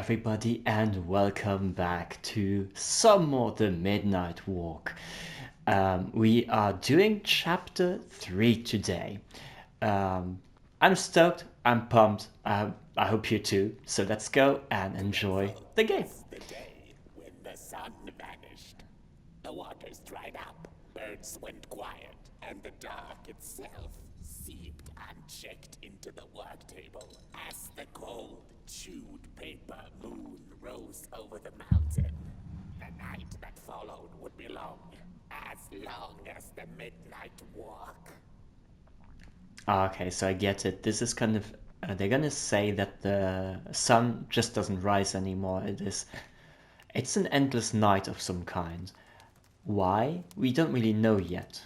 everybody, and welcome back to some more The Midnight Walk. We are doing chapter 3 today. I'm stoked, I'm pumped, I hope you too. So let's go and enjoy the game. The day when the sun vanished. The waters dried up, birds went quiet, and the dark itself seeped unchecked into the work table as the cold, chewed paper moon rose over the mountain. The night that followed would be long as the midnight walk. Okay, so I get it. This is kind of they're gonna say that the sun just doesn't rise anymore. It's an endless night of some kind. Why? We don't really know yet.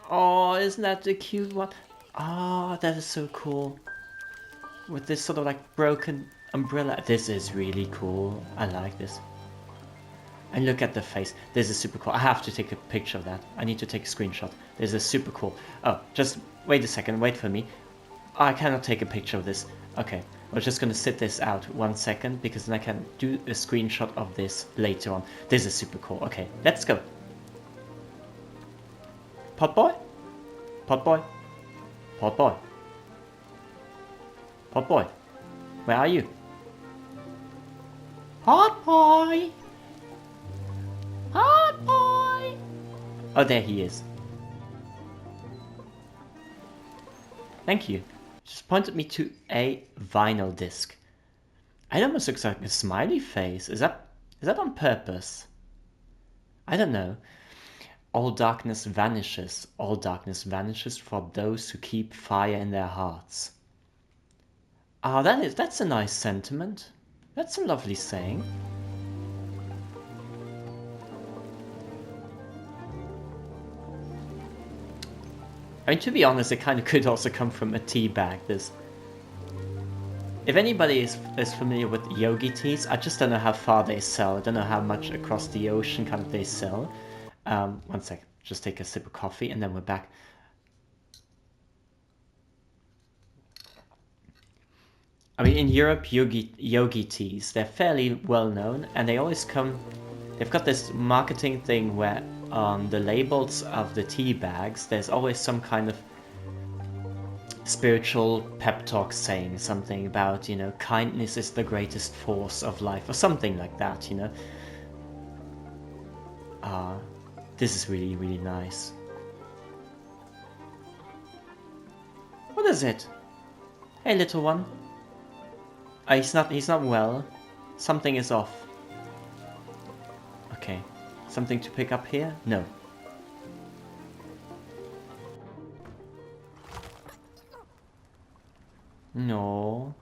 Oh, isn't that the cute one? Ah, that is so cool. With this sort of like broken umbrella. This is really cool. I like this. And look at the face. This is super cool. I have to take a picture of that. I need to take a screenshot. This is super cool. Oh, just wait a second. Wait for me. I cannot take a picture of this. Okay, we're just gonna sit this out 1 second because then I can do a screenshot of this later on. This is super cool. Okay, let's go. Pot boy? Pot boy? Pot boy? Pot boy? Where are you? Pot boy! Pot boy! Oh, there he is. Thank you. Just pointed me to a vinyl disc. It almost looks like a smiley face. Is that on purpose? I don't know. All darkness vanishes. All darkness vanishes for those who keep fire in their hearts. Ah, that's a nice sentiment. That's a lovely saying. I mean, to be honest, it kind of could also come from a tea bag. If anybody is familiar with yogi teas, I just don't know how far they sell. I don't know how much across the ocean kind of they sell. 1 sec, just take a sip of coffee and then we're back. I mean, in Europe, yogi teas, they're fairly well known, and they always come. They've got this marketing thing where on the labels of the tea bags, there's always some kind of spiritual pep talk saying something about, kindness is the greatest force of life, or something like that, This is really, really nice. What is it? Hey, little one. He's not well. Something is off. Okay. Something to pick up here? No. No.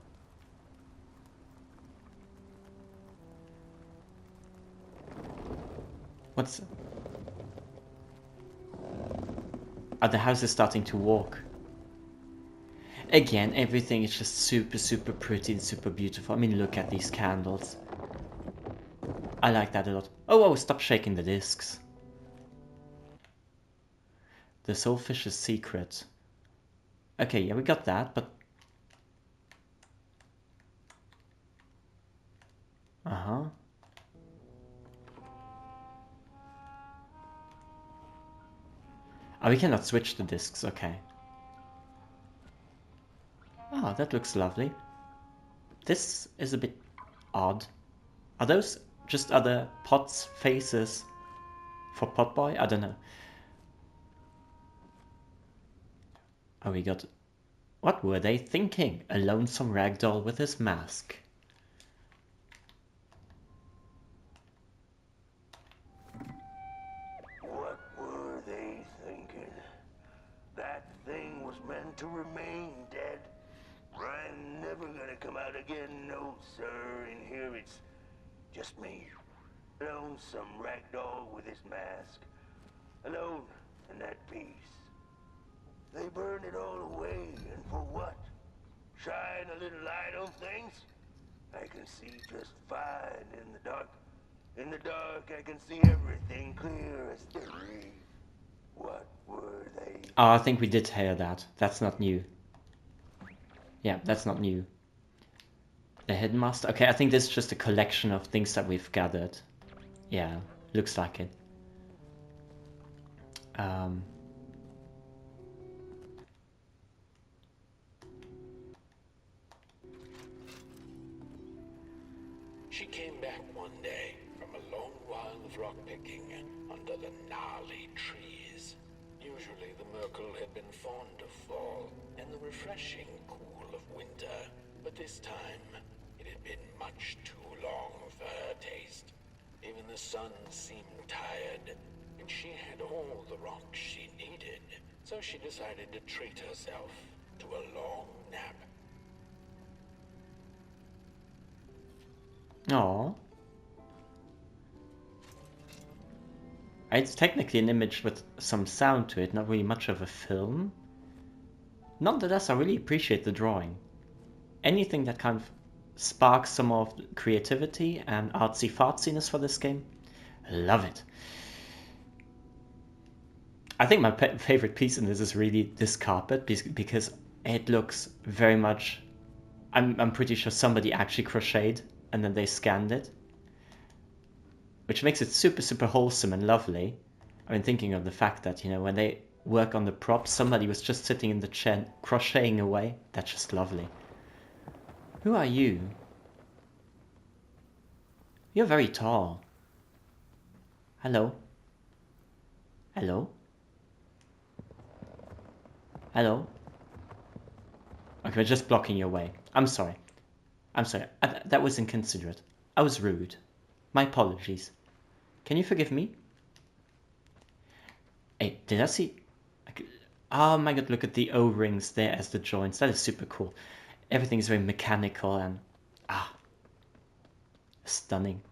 What's... Oh, the house is starting to walk. Again, everything is just super, super pretty and super beautiful. I mean, look at these candles. I like that a lot. Oh, stop shaking the discs. The Soulfish's secret. Okay, yeah, we got that, but... Uh-huh. Oh, we cannot switch the discs, okay. Oh, that looks lovely. This is a bit odd. Are those just other Pot's faces for Potboy? I don't know. Oh, we got... What were they thinking? A lonesome ragdoll with his mask. What were they thinking? That thing was meant to remain dead. I'm never gonna come out again, no sir. In here it's just me. Lonesome ragdoll with his mask. Alone in that peace. They burned it all away, and for what? Shine a little light on things? I can see just fine in the dark. In the dark, I can see everything clear as day. What were they? Oh, I think we did hear that. That's not new. Yeah, that's not new. The Hidden Master? Okay, I think this is just a collection of things that we've gathered. Yeah, looks like it. She came back one day from a long while of rockpicking under the gnarly trees. Usually the Merkel had been fond of fall and the refreshing cool of winter, but this time it had been much too long for her taste. Even the sun seemed tired, and she had all the rocks she needed, so she decided to treat herself to a long nap. Oh. It's technically an image with some sound to it, not really much of a film. Nonetheless, I really appreciate the drawing. Anything that kind of sparks some of creativity and artsy-fartsiness for this game, love it. I think my favorite piece in this is really this carpet, because it looks very much... I'm pretty sure somebody actually crocheted and then they scanned it. Which makes it super, super wholesome and lovely. I mean, thinking of the fact that, you know, when they work on the props, somebody was just sitting in the chair crocheting away. That's just lovely. Who are you? You're very tall. Hello? Hello? Hello? Okay, we're just blocking your way. I'm sorry. I'm sorry. That was inconsiderate. I was rude. My apologies. Can you forgive me? Hey, did I see... Oh my god, look at the O-rings there as the joints. That is super cool. Everything is very mechanical and... stunning.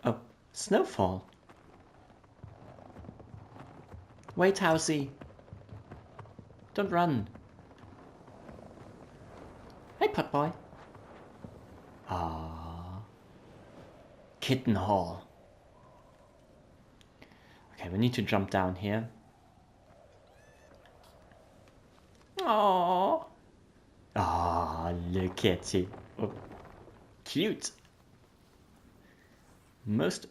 Oh, snowfall. Wait, Housey. Don't run. Hey, Potboy. Ah, Kitten Hall. Okay, we need to jump down here. Aww. Ah, look at you. Oh, cute. Most...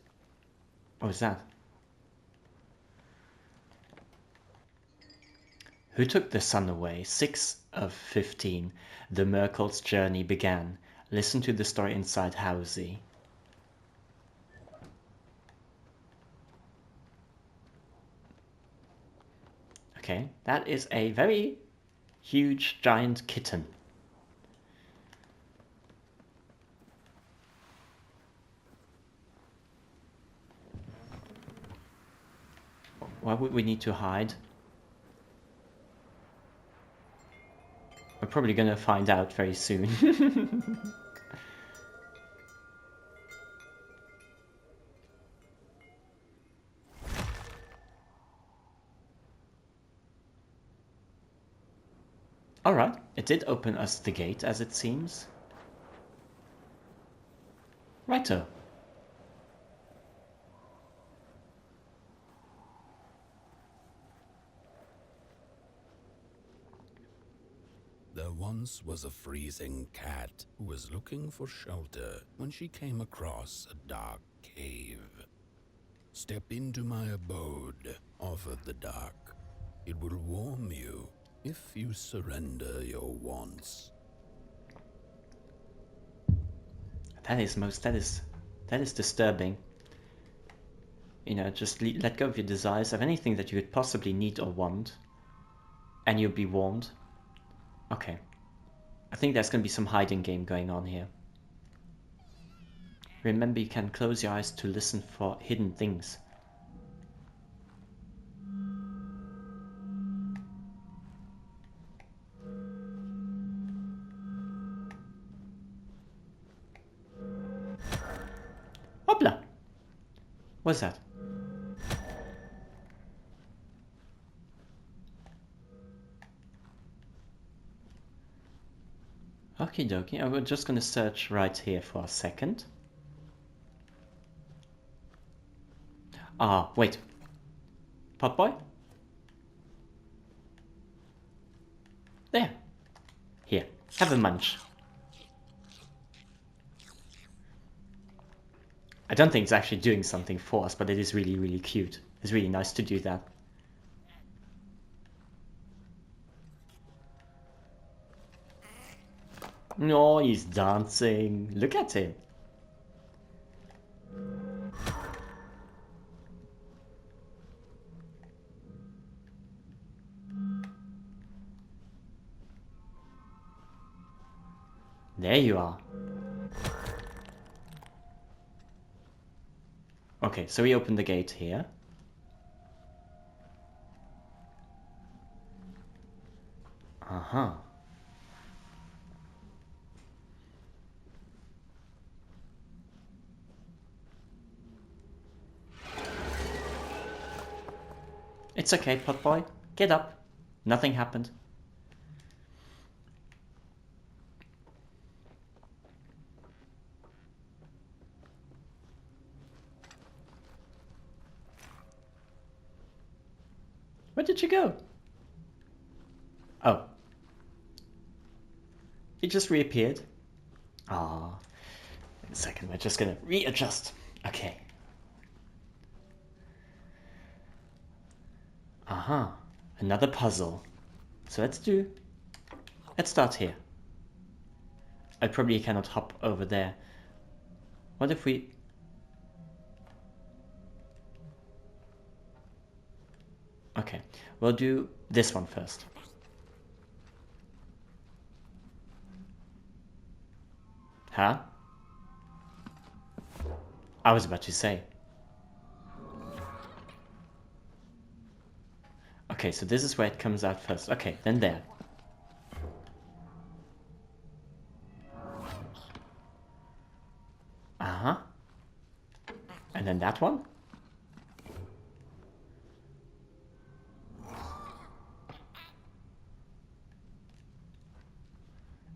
What was that? Who took the sun away? 6 of 15. The Merkel's journey began. Listen to the story inside Housey. Okay, that is a very huge giant kitten. Why would we need to hide? We're probably gonna find out very soon. Alright, it did open us the gate, as it seems. Righto. There once was a freezing cat who was looking for shelter when she came across a dark cave. Step into my abode, offered the dark. It will warm you if you surrender your wants. That is disturbing. You know, just let go of your desires of anything that you could possibly need or want, and you'll be warned. Okay. I think there's gonna be some hiding game going on here. Remember, you can close your eyes to listen for hidden things. Hopla! What's that? Okie dokie, I'm just gonna search right here for a second. Ah, wait. Potboy? There. Here, have a munch. I don't think it's actually doing something for us, but it is really, really cute. It's really nice to do that. No, he's dancing. Look at him. There you are. Okay, so we open the gate here. Uh-huh. It's okay, Potboy. Get up. Nothing happened. Where did you go? Oh. He just reappeared. Ah. Wait a second, we're just gonna readjust. Okay. Uh-huh. Another puzzle. So let's start here. I probably cannot hop over there. What if we... Okay, we'll do this one first. Huh? I was about to say. Okay, so this is where it comes out first. Okay, then there. Uh-huh. And then that one.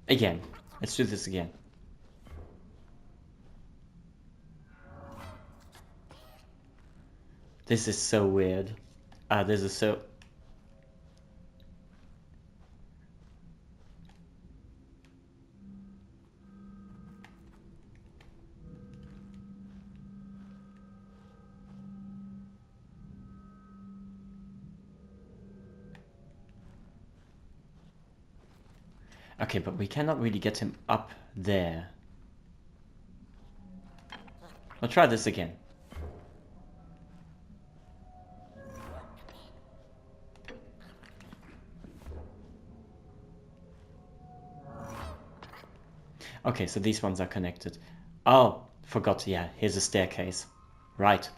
Again. Let's do this again. This is so weird. This is so... Okay, but we cannot really get him up there. I'll try this again. Okay, so these ones are connected. Oh, forgot, yeah, here's a staircase. Right,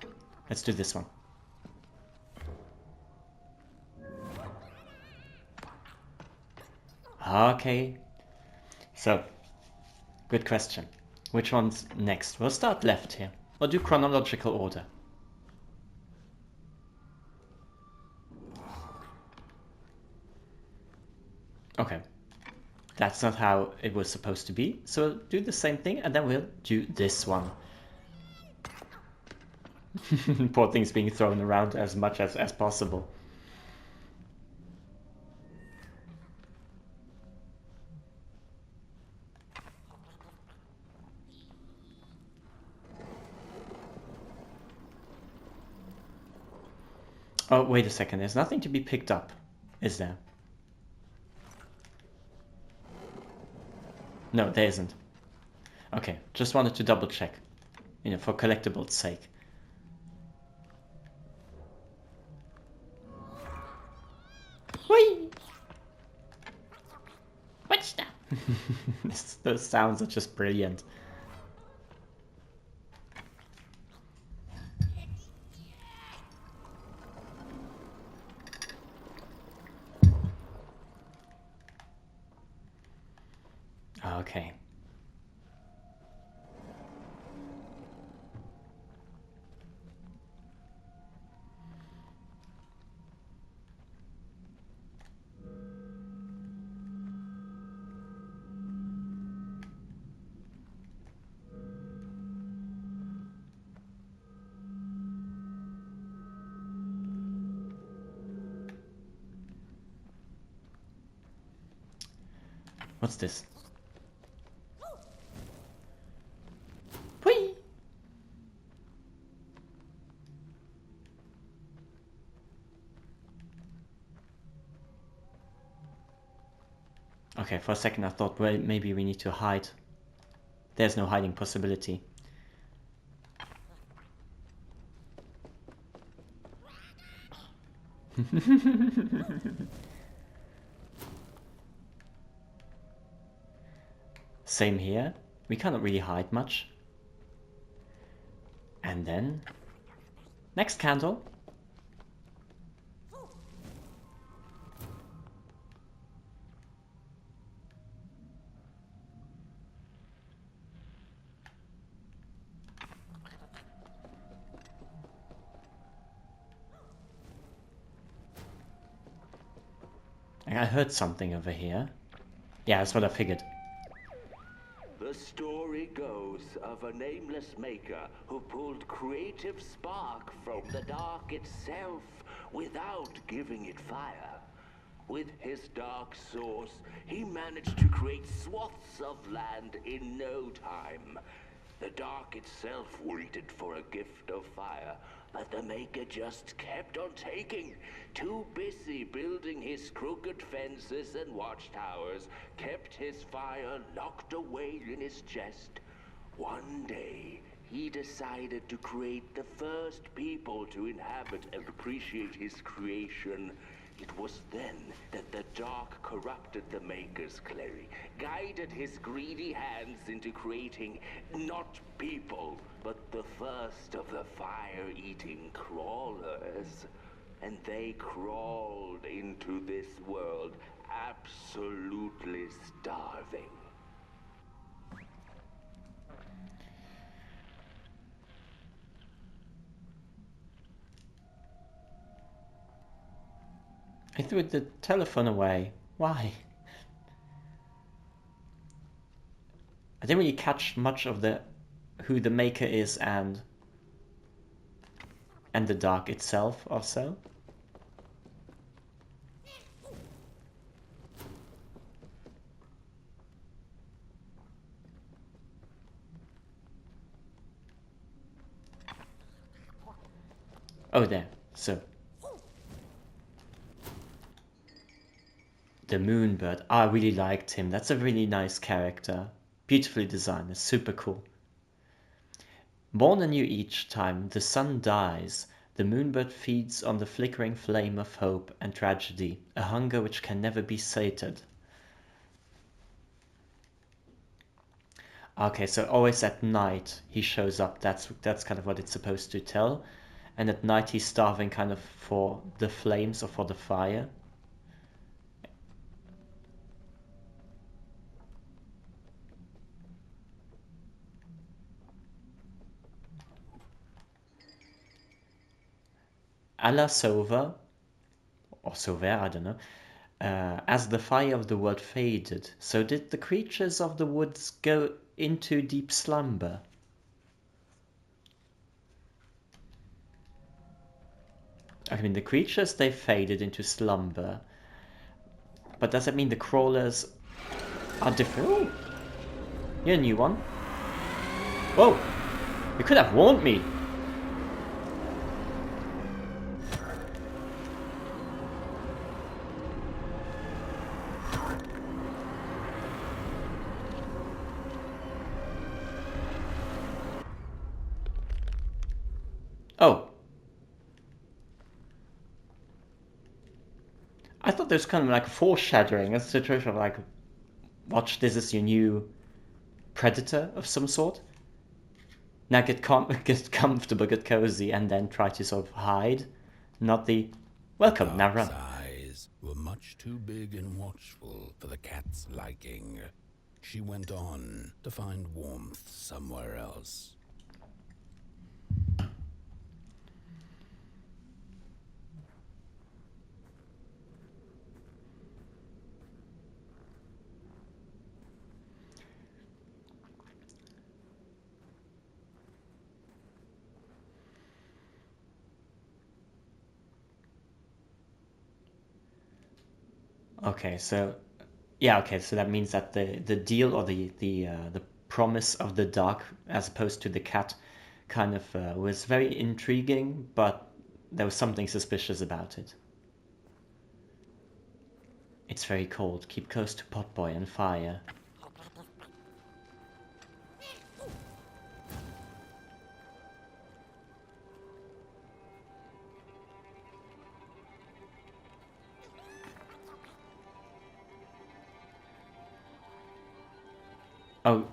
let's do this one. Okay, so, good question. Which one's next? We'll start left here. We'll do chronological order. Okay, that's not how it was supposed to be. So we'll do the same thing and then we'll do this one. Poor thing's being thrown around as much as possible. Oh, wait a second. There's nothing to be picked up, is there? No, there isn't. Okay, just wanted to double check. You know, for collectibles' sake. Whee! What's that? Those sounds are just brilliant. Okay. What's this? Whee! Okay, for a second I thought, well, maybe we need to hide. There's no hiding possibility. Same here. We cannot really hide much. And then... next candle. I heard something over here. Yeah, that's what I figured. The story goes of a nameless maker who pulled creative spark from the dark itself without giving it fire. With his dark source, he managed to create swaths of land in no time. The dark itself waited for a gift of fire, but the Maker just kept on taking. Too busy building his crooked fences and watchtowers, kept his fire locked away in his chest. One day, he decided to create the first people to inhabit and appreciate his creation. It was then that the dark corrupted the Maker's clay, guided his greedy hands into creating not people, but the first of the fire-eating crawlers. And they crawled into this world, absolutely starving. I threw the telephone away. Why? I didn't really catch much of the who the Maker is and the dark itself or so. Oh, there. So. The Moonbird. I really liked him. That's a really nice character. Beautifully designed. It's super cool. Born anew each time the sun dies, the Moonbird feeds on the flickering flame of hope and tragedy, a hunger which can never be sated. Okay, so always at night he shows up. That's kind of what it's supposed to tell. And at night he's starving kind of for the flames or for the fire. Allah Sova, or Sover, I don't know, as the fire of the world faded, so did the creatures of the woods go into deep slumber. I mean, the creatures, they faded into slumber. But does that mean the crawlers are different? Oh, you're a new one. Whoa, you could have warned me. Oh. I thought there was kind of like a foreshadowing, a situation of like, watch, this is your new predator of some sort. Now get comfortable, get cozy, and then try to sort of hide. Not the, welcome, now run. Dark's eyes were much too big and watchful for the cat's liking. She went on to find warmth somewhere else. Okay, so Yeah, okay, so that means that the deal or the promise of the dog as opposed to the cat kind of was very intriguing, but there was something suspicious about it. It's very cold. Keep close to Potboy and fire. Oh.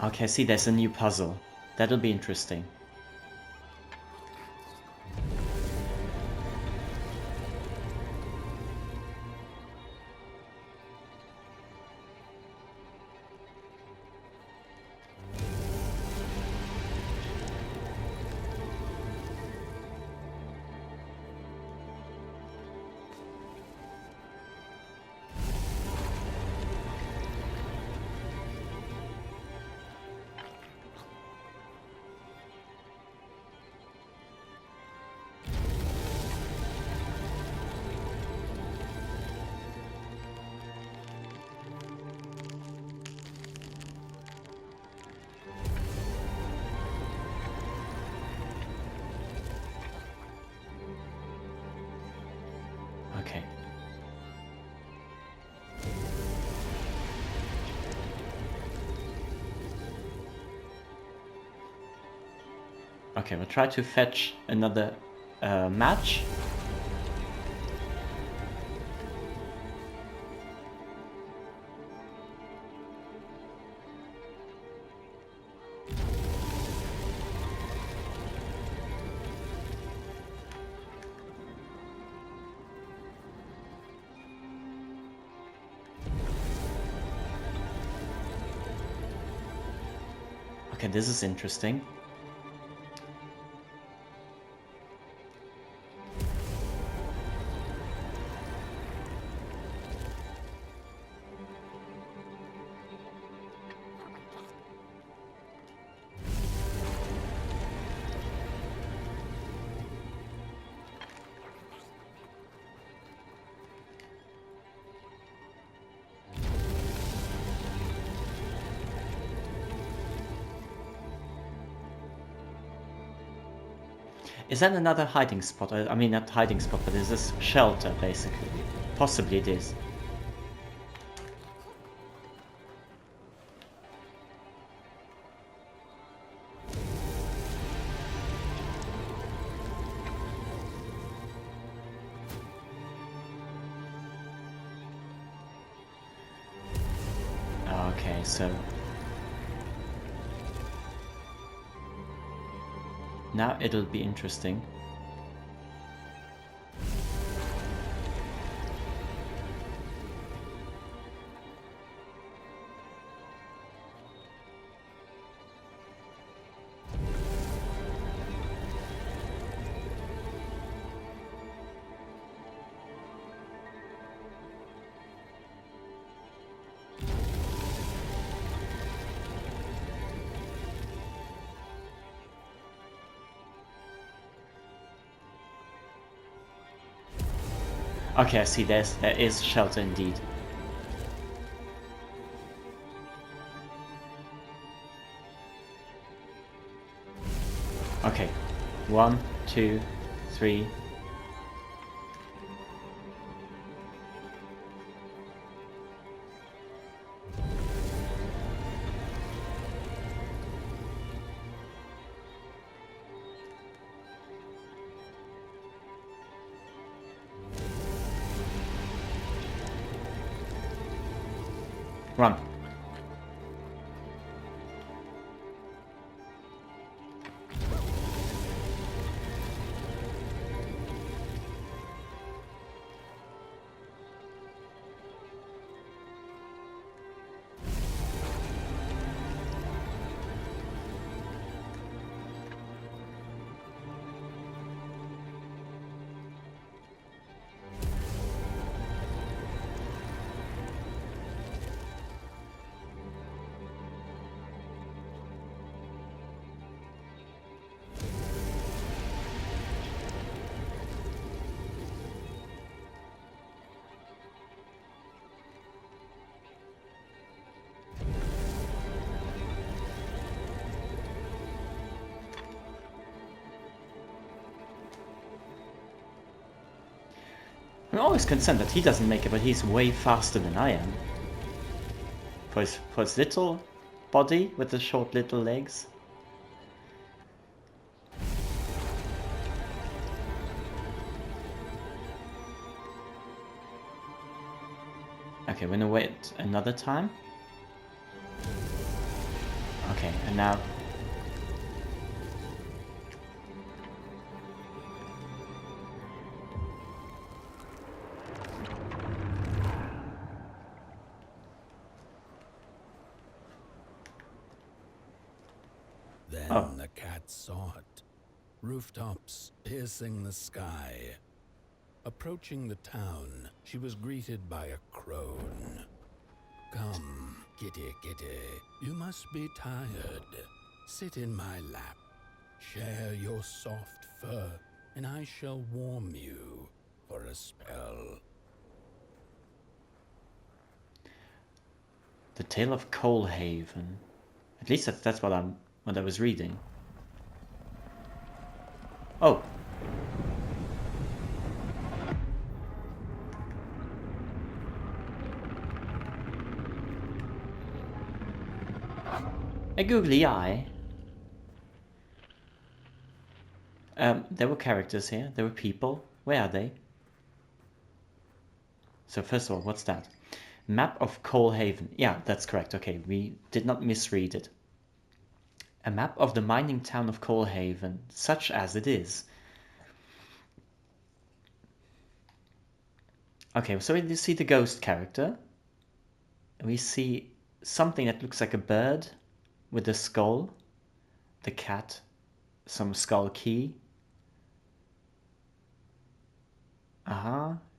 Okay, see, there's a new puzzle. That'll be interesting. Okay. Okay, we'll try to fetch another match. Okay, this is interesting. Is that another hiding spot? I mean, not hiding spot, but is this shelter, basically? Possibly it is. Okay, so... now it'll be interesting. Okay, I see, there is shelter indeed. Okay, 1, 2, 3. Run. I'm always concerned that he doesn't make it, but he's way faster than I am. For his little body with the short little legs. Okay, we're gonna wait another time. Okay, and now... Then the cat saw it. Rooftops piercing the sky. Approaching the town, she was greeted by a crone. Come, kitty, kitty, you must be tired. Sit in my lap, share your soft fur, and I shall warm you for a spell. The Tale of Coalhaven. At least that's what I was reading. Oh. A googly eye. There were characters here. There were people. Where are they? So first of all, what's that? Map of Coalhaven. Yeah, that's correct. Okay, we did not misread it. A map of the mining town of Coalhaven, such as it is. Okay, so we see the ghost character. We see something that looks like a bird with a skull. The cat, some skull key.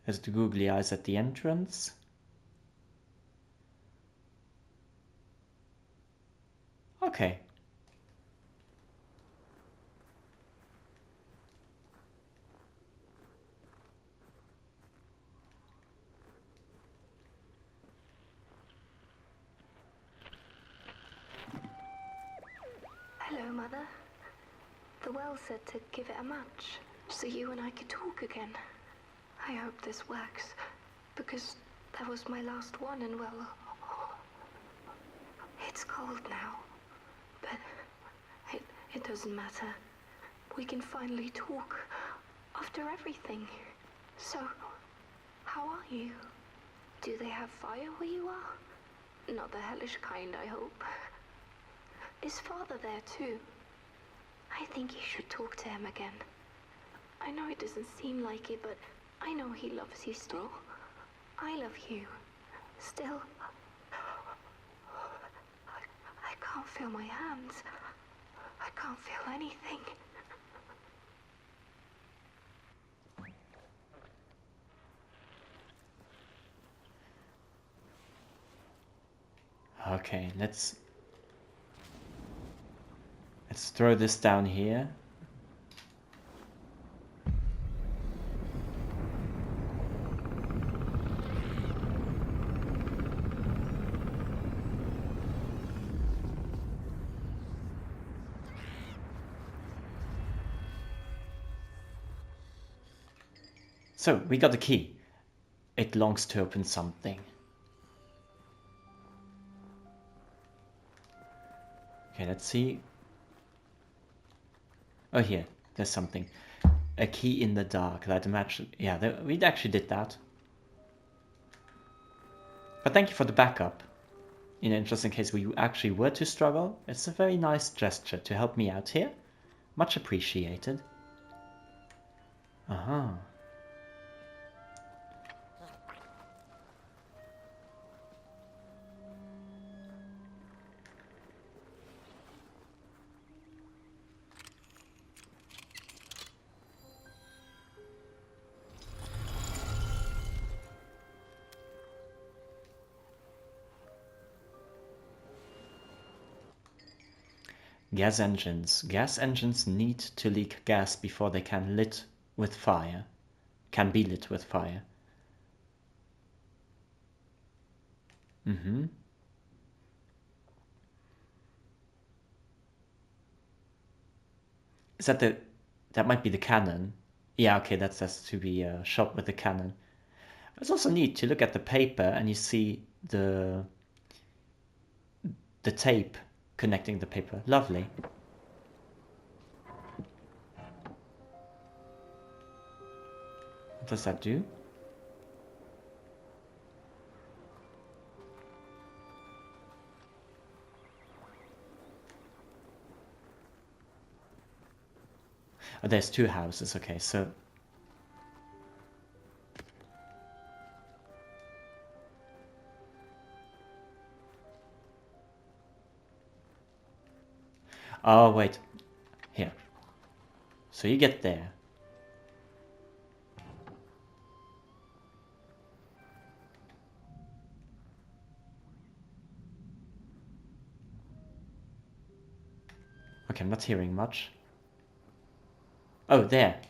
There's the googly eyes at the entrance. Okay. Hello, Mother. The well said to give it a match, so you and I could talk again. I hope this works, because that was my last one, and well, it's cold now. But it doesn't matter. We can finally talk after everything. So, how are you? Do they have fire where you are? Not the hellish kind, I hope. Is Father there too? I think you should talk to him again. I know it doesn't seem like it, but I know he loves you still. I love you. Still. I can't feel my hands. I can't feel anything. Okay, let's throw this down here. So, we got the key. It longs to open something. Okay, let's see. Oh, here, there's something. A key in the dark. That imagine. Yeah, we actually did that. But thank you for the backup. Just in case we actually were to struggle. It's a very nice gesture to help me out here. Much appreciated. Gas engines. Gas engines need to leak gas before they can be lit with fire. Is that might be the cannon. Yeah, okay, that's to be shot with the cannon. It's also neat to look at the paper and you see the tape connecting the paper. Lovely. What does that do? Oh, there's 2 houses. Okay, so oh wait, here. So you get there. Okay, I'm not hearing much. Oh, there.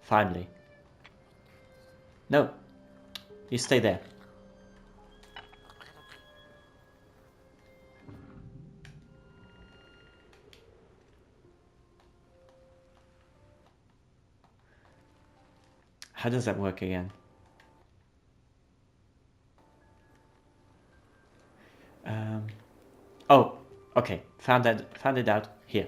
Finally. No. You stay there. How does that work again? Oh, okay. Found it out. Here.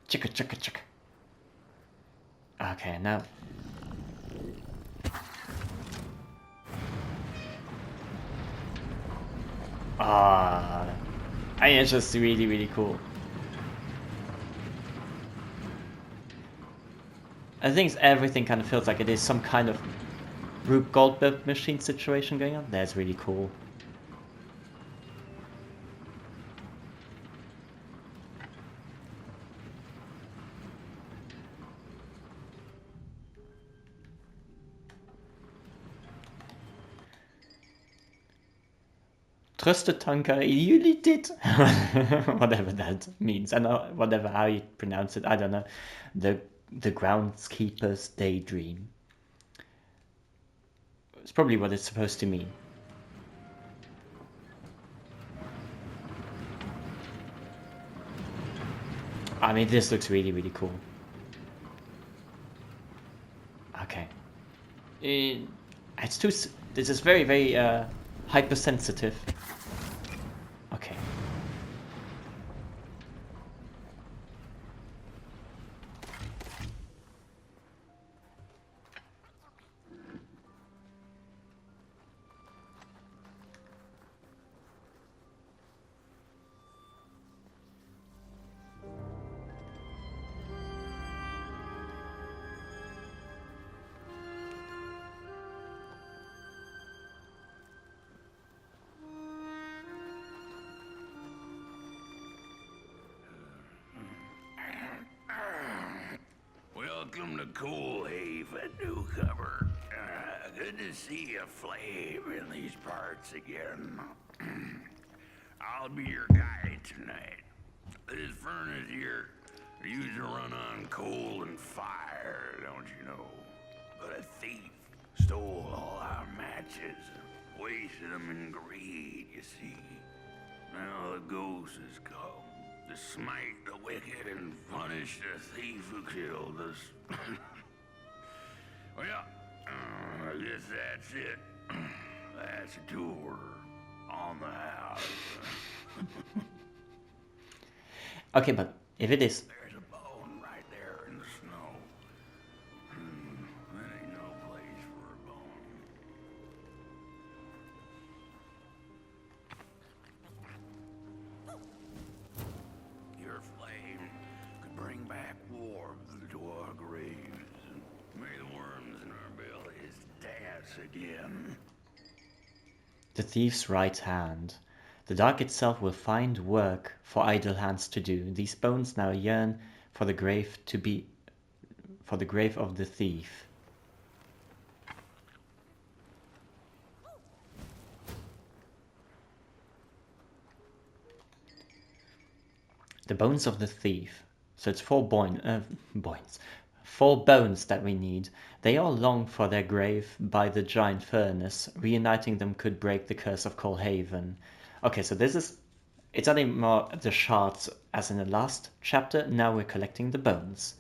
Chicka chicka chicka. Okay, now. Ah, I mean, it's just really, really cool. I think everything kind of feels like it is some kind of Rube Goldberg machine situation going on. That's really cool. Tröstetanker Julitit, whatever that means, I know, whatever how you pronounce it, I don't know. The groundskeeper's daydream. It's probably what it's supposed to mean. I mean, this looks really, really cool. Okay. It's too. This is very, very hypersensitive. Okay. Welcome to Coalhaven, newcomer. Good to see a flame in these parts again. I'll be your guide tonight. This furnace here used to run on coal and fire, don't you know? But a thief stole all our matches and wasted them in greed, you see. Now the ghost has come to smite the wicked and punish the thief who killed us. Well, I guess that's it. That's a tour on the house. Okay, but if it is. There's a bone right there in the snow. That ain't no place for a bone. Your flame could bring back warmth to our graves. And may the worms in our bellies dance again. The thief's right hand. The dark itself will find work for idle hands to do. These bones now yearn for the grave of the thief. The bones of the thief. So it's 4 bones that we need. They all long for their grave by the giant furnace. Reuniting them could break the curse of Coalhaven. Okay, so this is It's not anymore the shards as in the last chapter, now we're collecting the bones.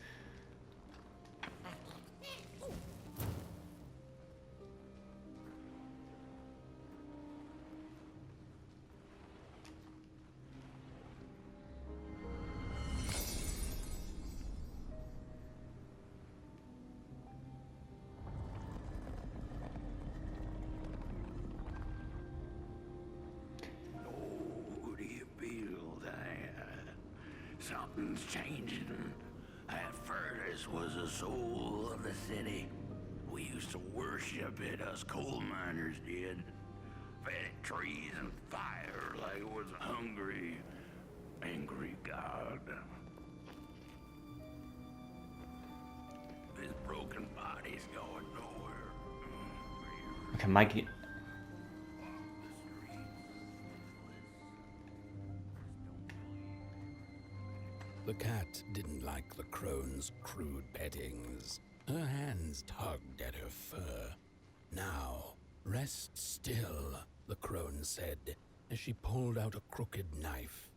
What do you feel, Diana? Something's changing. At first was the soul of the city. We used to worship it, us coal miners did. Fed it trees and fire like it was a hungry, angry god. This broken body's going nowhere. Okay, Mikey. The cat didn't like the crone's crude pettings. Her hands tugged at her fur. Now, rest still, the crone said, as she pulled out a crooked knife.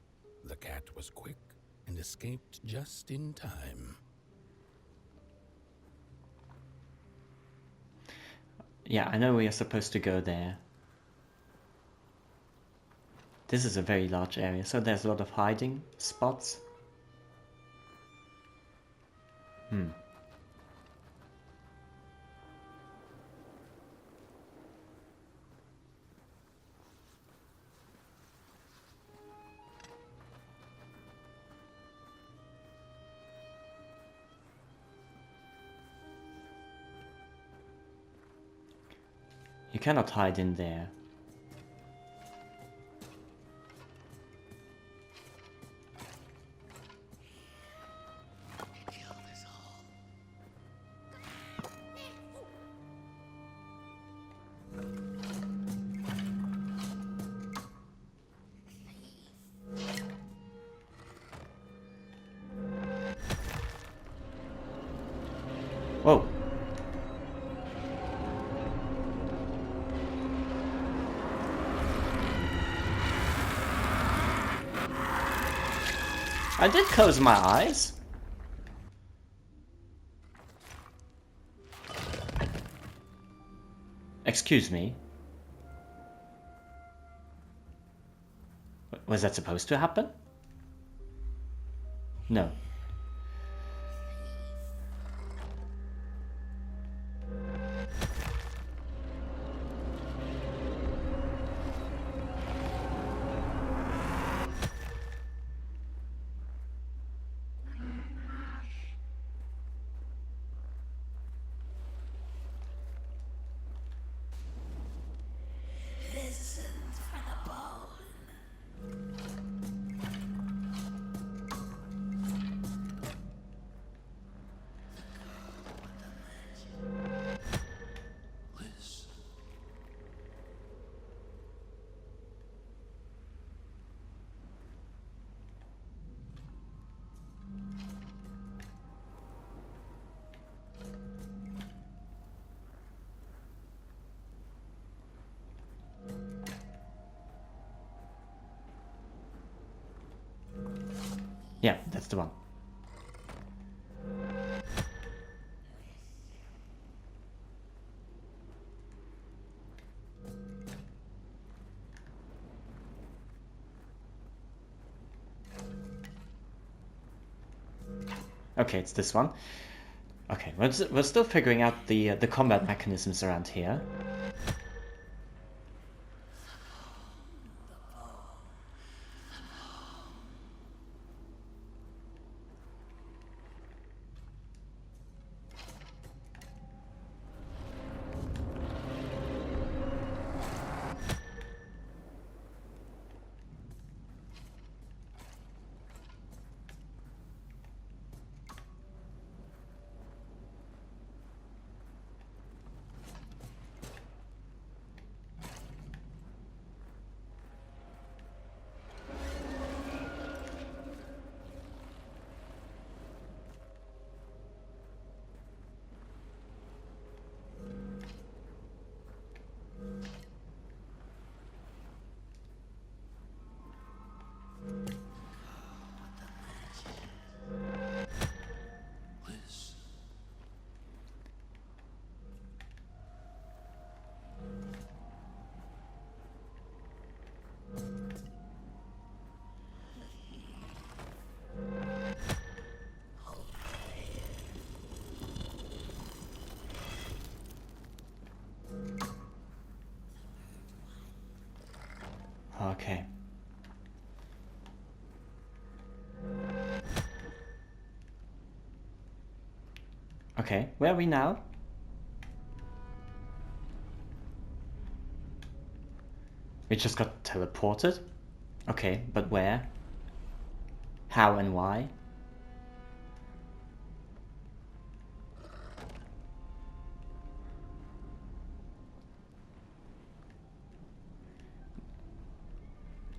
The cat was quick and escaped just in time. Yeah, I know we are supposed to go there. This is a very large area, so there's a lot of hiding spots. You cannot hide in there. Whoa. I did close my eyes. Excuse me. Was that supposed to happen? No. Yeah, that's the one. Okay, it's this one. Okay, we're still figuring out the combat mechanisms around here. Okay. Okay, where are we now? We just got teleported? Okay, but where? How and why?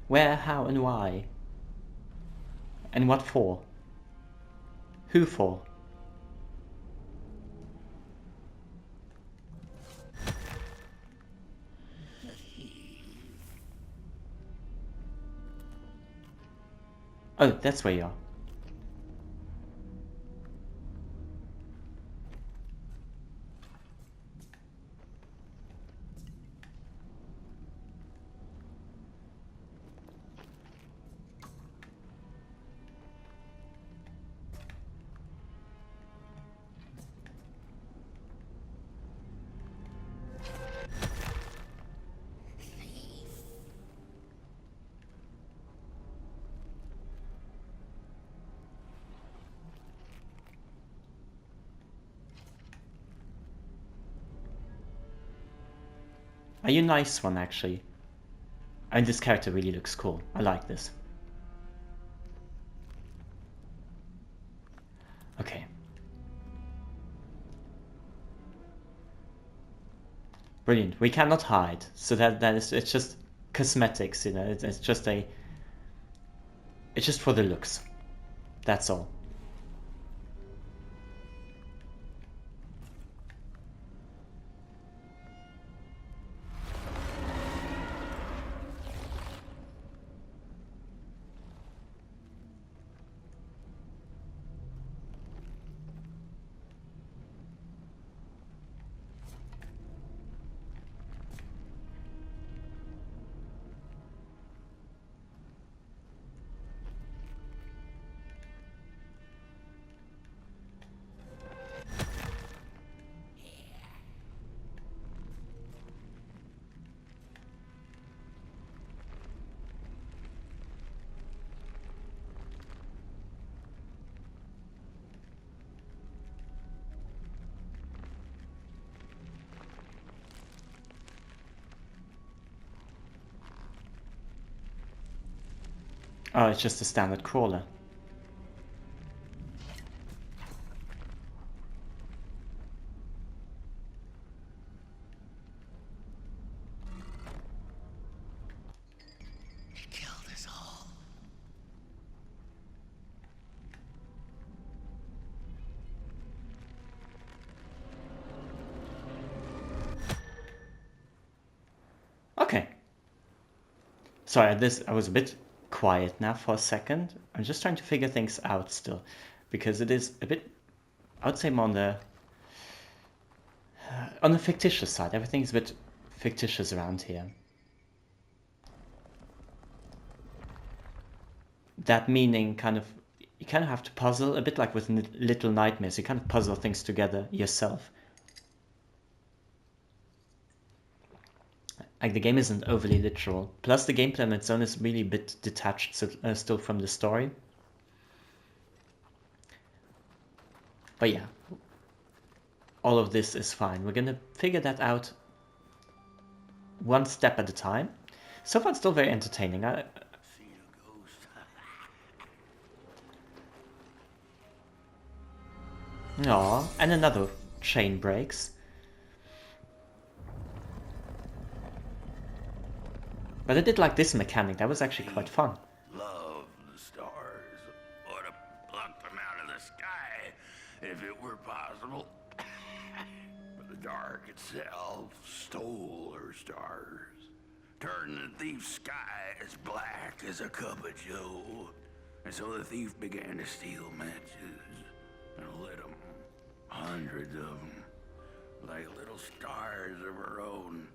Where, how and why? And what for? Who for? Oh, that's where you are. Are you a nice one, actually? And this character really looks cool. I like this. Okay. Brilliant. We cannot hide. So that is, it's just cosmetics, you know. It's just a... It's just for the looks. That's all. Oh, it's just a standard crawler. He killed us all. Okay. Sorry, I was a bit quiet now for a second. I'm just trying to figure things out still, because it is a bit, I would say, more on the fictitious side. Everything's a bit fictitious around here. That meaning kind of, you kind of have to puzzle, a bit like with Little Nightmares, you kind of puzzle things together yourself. Like, the game isn't overly literal. Plus, the gameplay on its own is really a bit detached still from the story. But yeah, all of this is fine. We're gonna figure that out one step at a time. So far, it's still very entertaining. See a ghost. Aw, and another chain breaks. But I did like this mechanic. That was actually quite fun. Love the stars. Ought to pluck them out of the sky if it were possible. But the dark itself stole her stars, turned the thief's sky as black as a cup of joe. And so the thief began to steal matches and lit them, hundreds of them, like little stars of her own.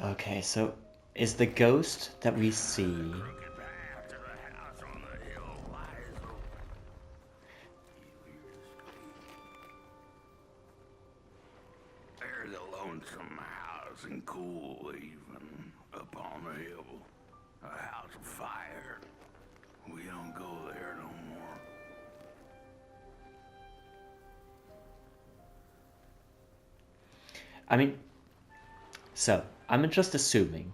Okay, so is the ghost that we see... Crooked path to the house on the hill lies open. You hear the squeak. There's a lonesome house was in Coalhaven, up on the hill. A house of fire. We don't go there no more. I mean, so, I'm just assuming.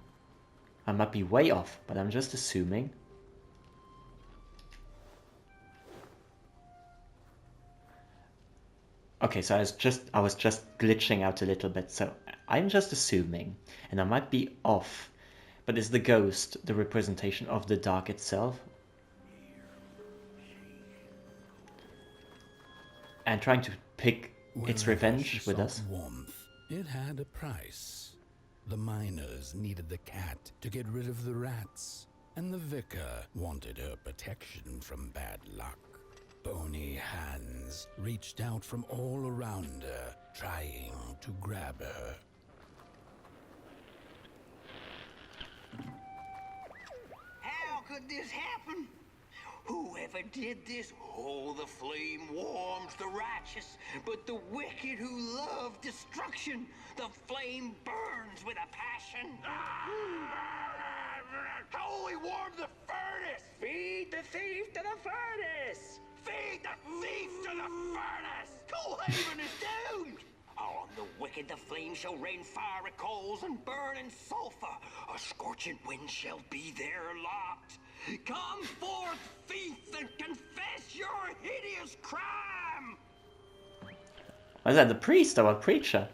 I might be way off, but I'm just assuming. Okay, so I was just glitching out a little bit, so I'm just assuming, and I might be off, but is the ghost the representation of the dark itself? And trying to pick its Wherever revenge she with sought us? warmth, it had a price. The miners needed the cat to get rid of the rats, and the vicar wanted her protection from bad luck. Bony hands reached out from all around her, trying to grab her. How could this happen? Whoever did this, oh, the flame warms the righteous, but the wicked who love destruction, the flame burns with a passion. Holy warm the furnace! Feed the thief to the furnace! Feed the thief to the furnace! Coalhaven is doomed! On the wicked the flame shall rain fiery coals and burn in sulfur. A scorching wind shall be their lot. Come forth, thief, and confess your hideous crime! Was that the priest or a preacher?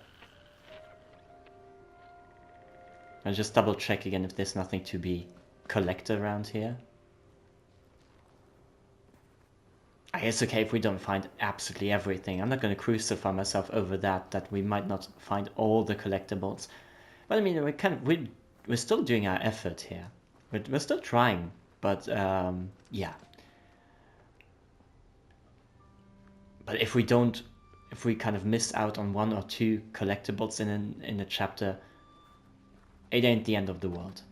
I'll just double check again if there's nothing to be collected around here. I guess okay if we don't find absolutely everything. I'm not going to crucify myself over that we might not find all the collectibles. But I mean, we're still doing our effort here. We're still trying, but yeah. But if we kind of miss out on one or two collectibles in a chapter, it ain't the end of the world.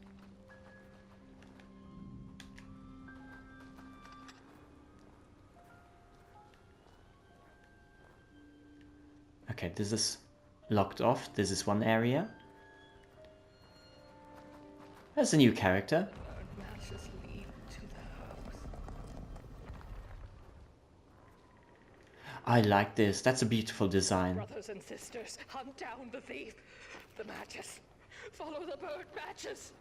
Okay, this is locked off. This is one area. There's a new character. I like this. That's a beautiful design. Brothers and sisters, hunt down the thief. The matches. Follow the burnt matches.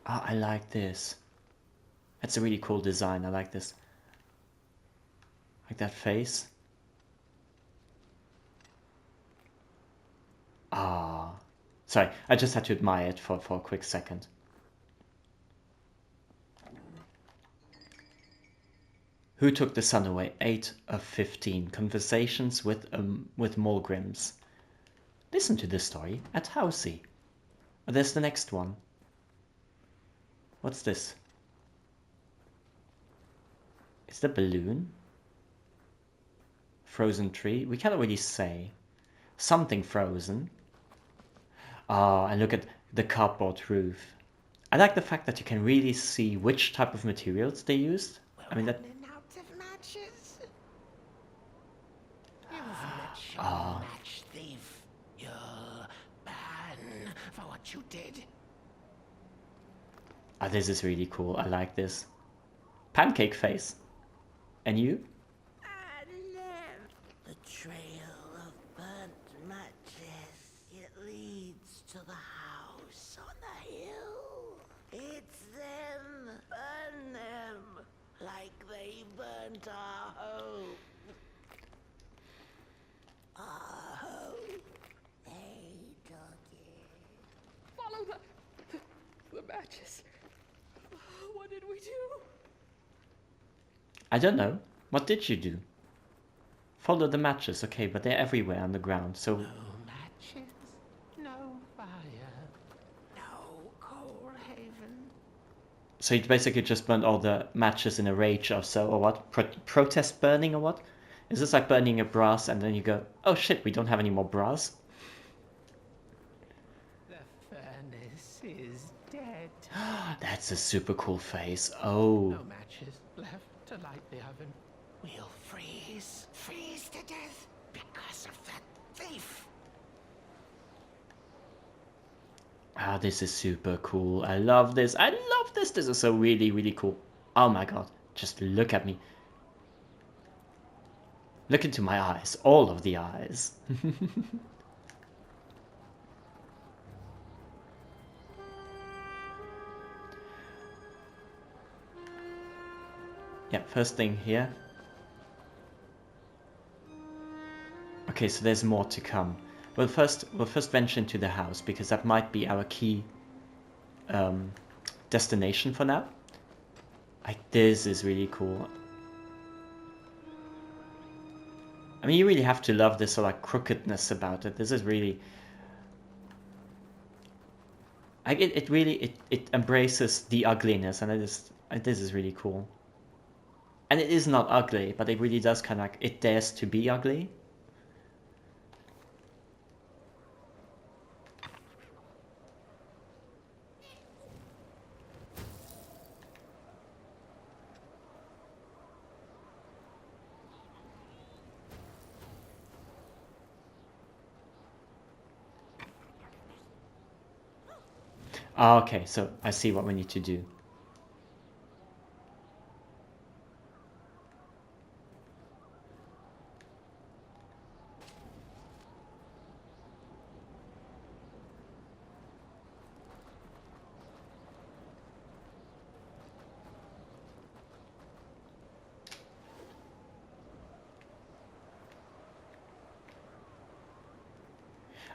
Ah, I like this. That's a really cool design. I like this. Like that face. Ah. Sorry, I just had to admire it for a quick second. Who took the sun away? 8 of 15. Conversations with Mulgrims. Listen to this story at Housey. Oh, there's the next one. What's this? Is the balloon? Frozen tree? We can't really say. Something frozen. Ah, and look at the cardboard roof. I like the fact that you can really see which type of materials they used. I mean that. Out of matches. You've met your match thief. You'll ban for what you did. Ah, this is really cool. I like this. Pancake face. And you? The trail of burnt matches. It leads to the house on the hill. It's them. Burn them. Like they burnt our hope. Our hope. They took it. Follow the matches. What did we do? I don't know. What did you do? Follow the matches, okay, but they're everywhere on the ground, so... No matches, no fire, no Coalhaven. So you basically just burned all the matches in a rage or so, or what? Protest burning or what? Is this like burning a brass and then you go, oh shit, we don't have any more brass? The furnace is dead. That's a super cool face. Oh. No matches left to light the oven. We'll freeze to death because of that thief. Ah, this is super cool. I love this. I love this. This is so really, really cool. Oh my god. Just look at me. Look into my eyes. All of the eyes. Yeah, first thing here. Okay, so there's more to come. We'll first venture into the house because that might be our key destination for now. Like, this is really cool. I mean, you really have to love this sort of like crookedness about it. This is really, like, it really embraces the ugliness, and this is really cool. And it is not ugly, but it really does kind of like, it dares to be ugly. Okay, so I see what we need to do.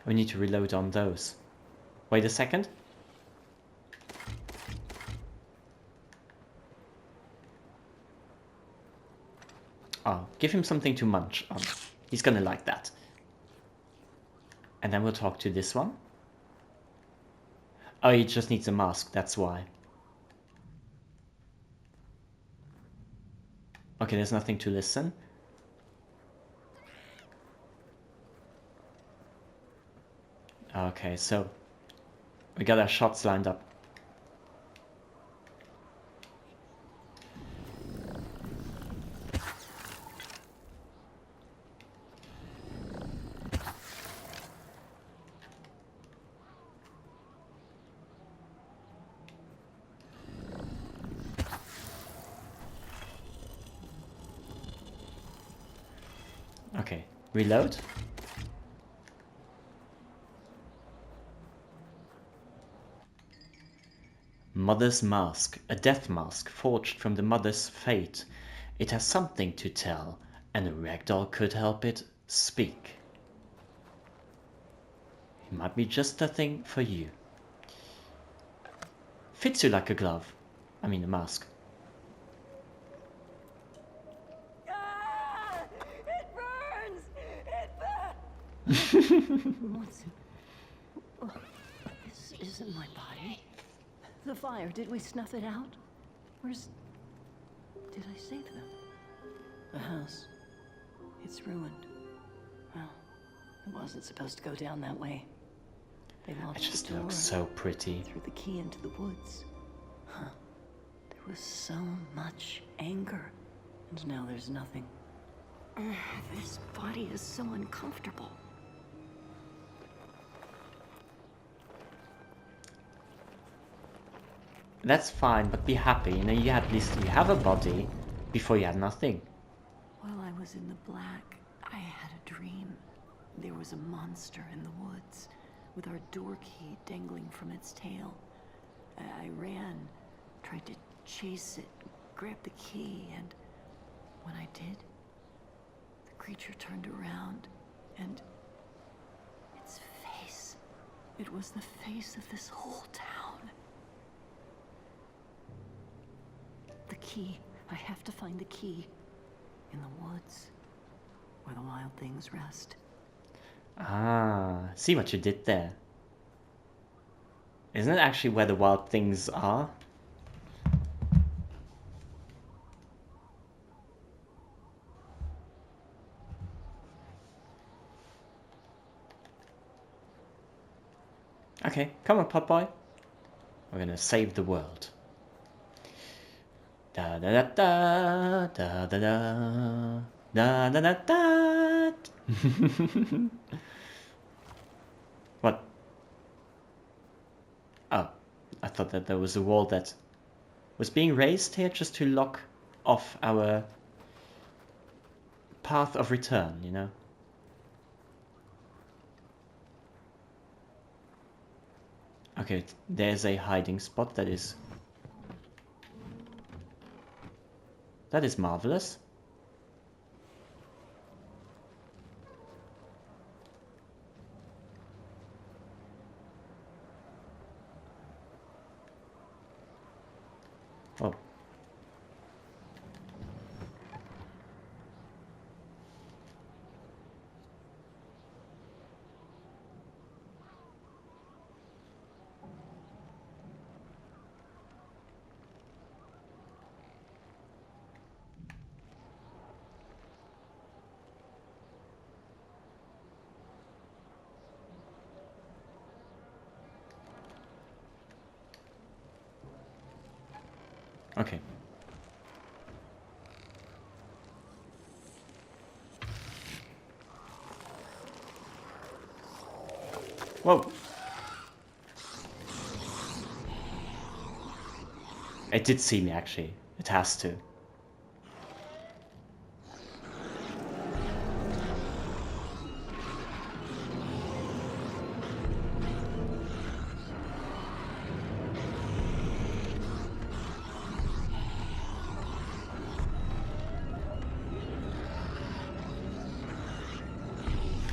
We need to reload on those. Wait a second. Oh, give him something to munch on. He's gonna like that. And then we'll talk to this one. Oh, he just needs a mask, that's why. Okay, there's nothing to listen. Okay, so we got our shots lined up. Okay, reload. Mother's mask, a death mask forged from the mother's fate. It has something to tell, and a ragdoll could help it speak. It might be just the thing for you. Fits you like a glove. I mean, a mask. Ah! It burns! It burns! What's... Oh, this isn't my body. The fire, did we snuff it out? Where's... Did I save them? The house. It's ruined. Well, it wasn't supposed to go down that way. They locked It just the door. looks so pretty. Threw the key into the woods. Huh. There was so much anger. And now there's nothing. This body is so uncomfortable. That's fine, but be happy. You know, you at least you have a body. Before you had nothing. While I was in the black, I had a dream. There was a monster in the woods, with our door key dangling from its tail. I ran, tried to chase it, grab the key, and when I did, the creature turned around, and its face, it was the face of this whole town. The key. I have to find the key. In the woods, where the wild things rest. Ah, see what you did there. Isn't it actually where the wild things are? Okay, come on, Pot Boy. We're gonna save the world. Da da da da da da da da da da. What? Oh, I thought that there was a wall that was being raised here just to lock off our path of return, you know? Okay, there's a hiding spot that is marvelous. Oh. Okay. Whoa. It did see me, actually. It has to.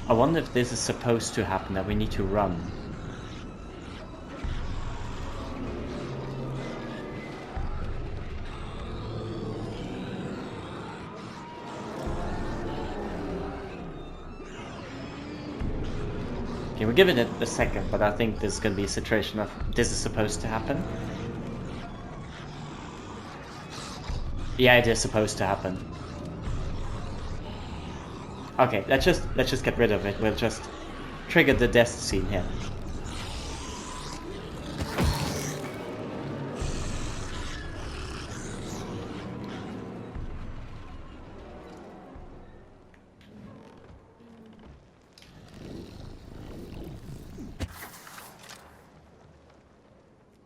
I wonder if this is supposed to happen, that we need to run. Okay, we'll give it a second, but I think there's gonna be a situation of this is supposed to happen. Yeah, it is supposed to happen. Okay, let's just get rid of it. We'll just trigger the death scene here.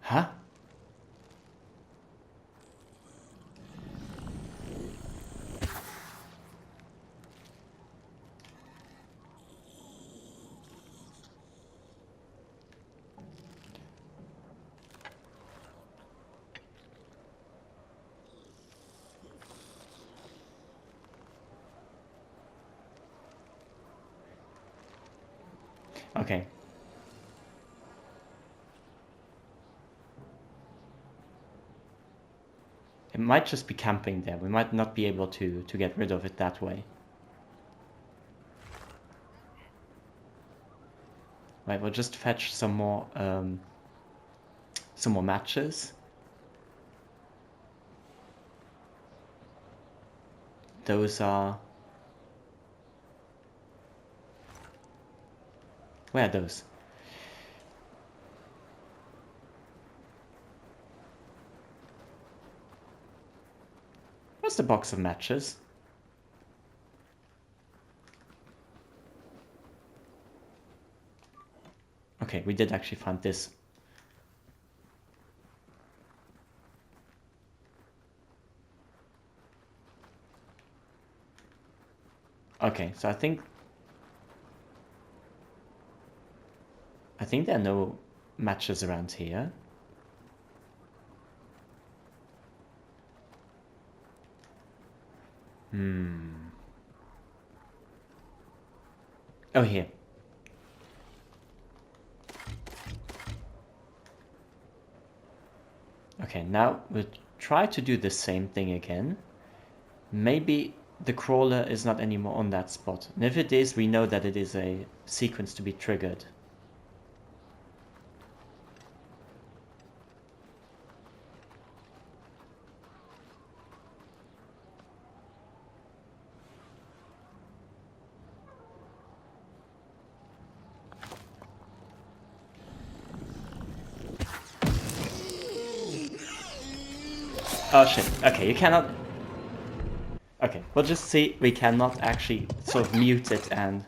Huh? Okay. It might just be camping there. We might not be able to get rid of it that way. Right, we'll just fetch some more matches. Those are... Where are those? Where's the box of matches? Okay, we did actually find this. Okay, so I think there are no matches around here. Oh, here. Okay, now we'll try to do the same thing again. Maybe the crawler is not anymore on that spot. And if it is, we know that it is a sequence to be triggered. Oh shit, okay, you cannot... Okay, we'll just see, we cannot actually sort of mute it and...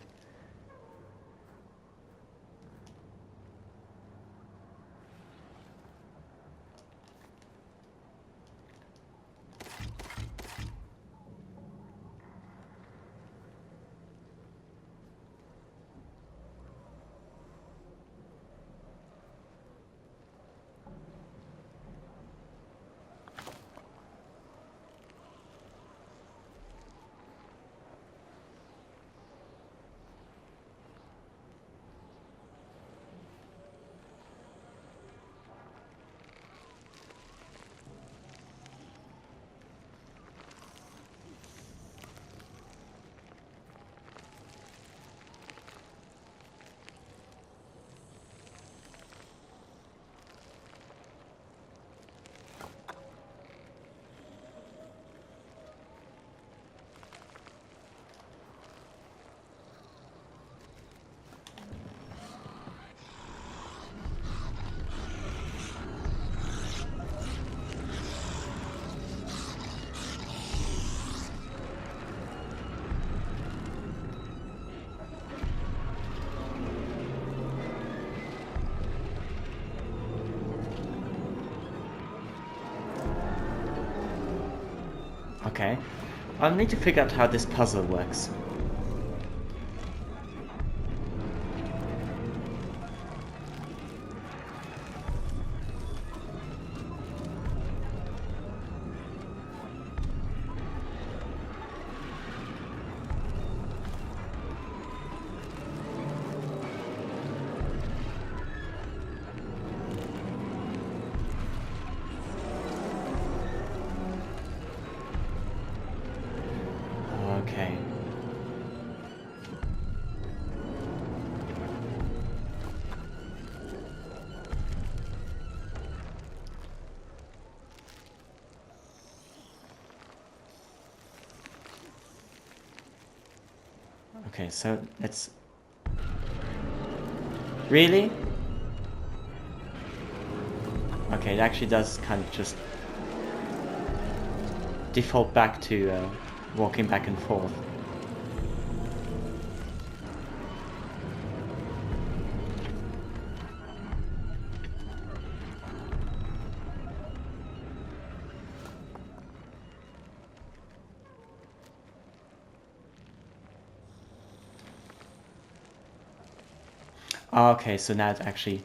Okay. I'll need to figure out how this puzzle works. Okay. Okay, so let's... Really? Okay, it actually does kind of just default back to walking back and forth. Okay, so now it actually...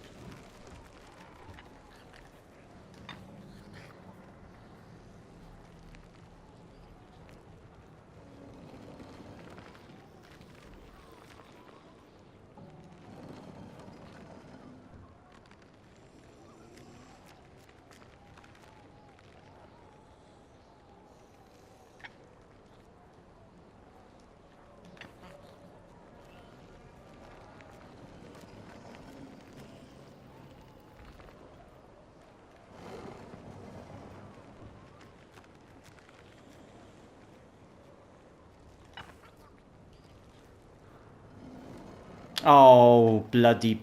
Oh, bloody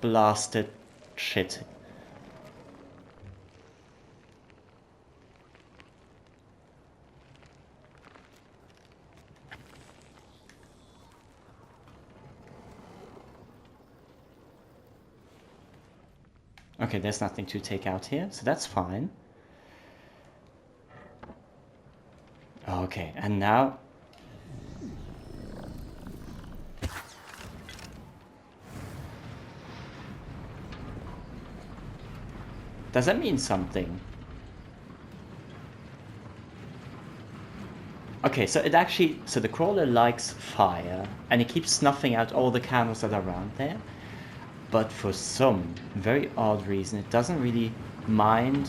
blasted shit. Okay, there's nothing to take out here, so that's fine. Okay, and now... Does that mean something? Okay, so it actually... So the crawler likes fire, and it keeps snuffing out all the candles that are around there. But for some very odd reason, it doesn't really mind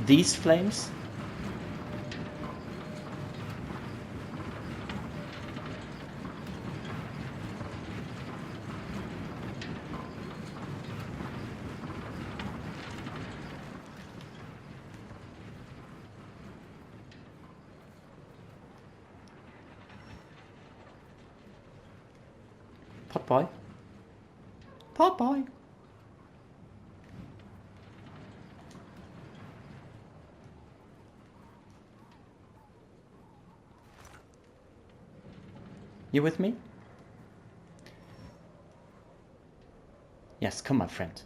these flames. Pot boy. Pot boy. You with me? Yes, come my friend.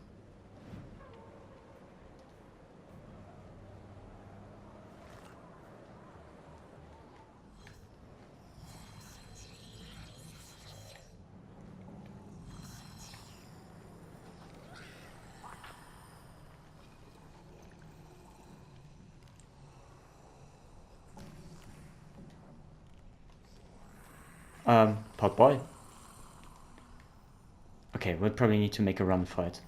Pot boy. Okay, we'll probably need to make a run for it.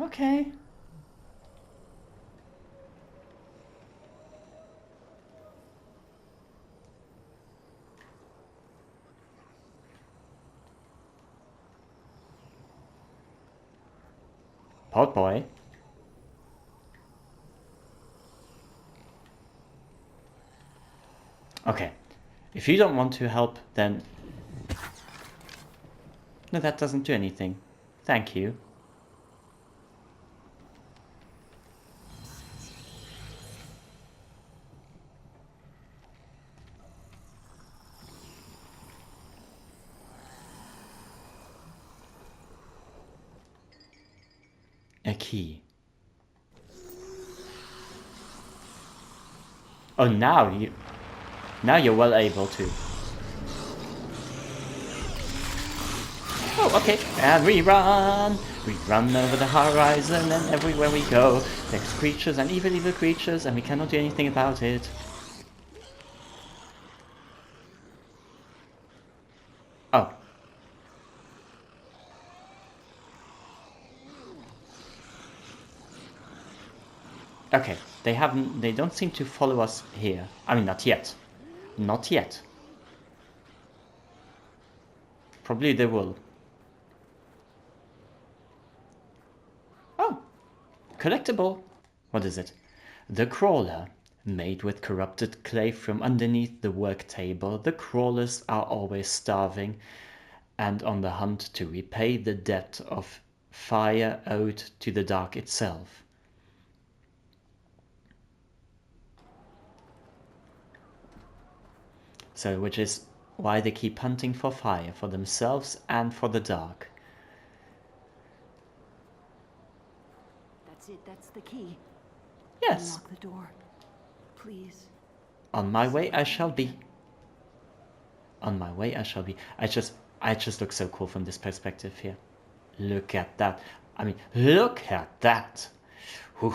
Okay. Pot boy. Okay. If you don't want to help, then... No, that doesn't do anything. Thank you. A key. Oh, now you're well able to. Oh, okay. And we run over the horizon, and everywhere we go, there's creatures and evil creatures, and we cannot do anything about it. Oh. Okay, they don't seem to follow us here. I mean, not yet. Not yet. Probably they will. Oh, collectible. What is it? The crawler. Made with corrupted clay from underneath the work table, the crawlers are always starving and on the hunt to repay the debt of fire owed to the dark itself. So, which is why they keep hunting for fire, for themselves and for the dark. That's it, that's the key. Yes. Unlock the door. Please. On my way I shall be. On my way I shall be. I just look so cool from this perspective here. Look at that. I mean, look at that. Whew.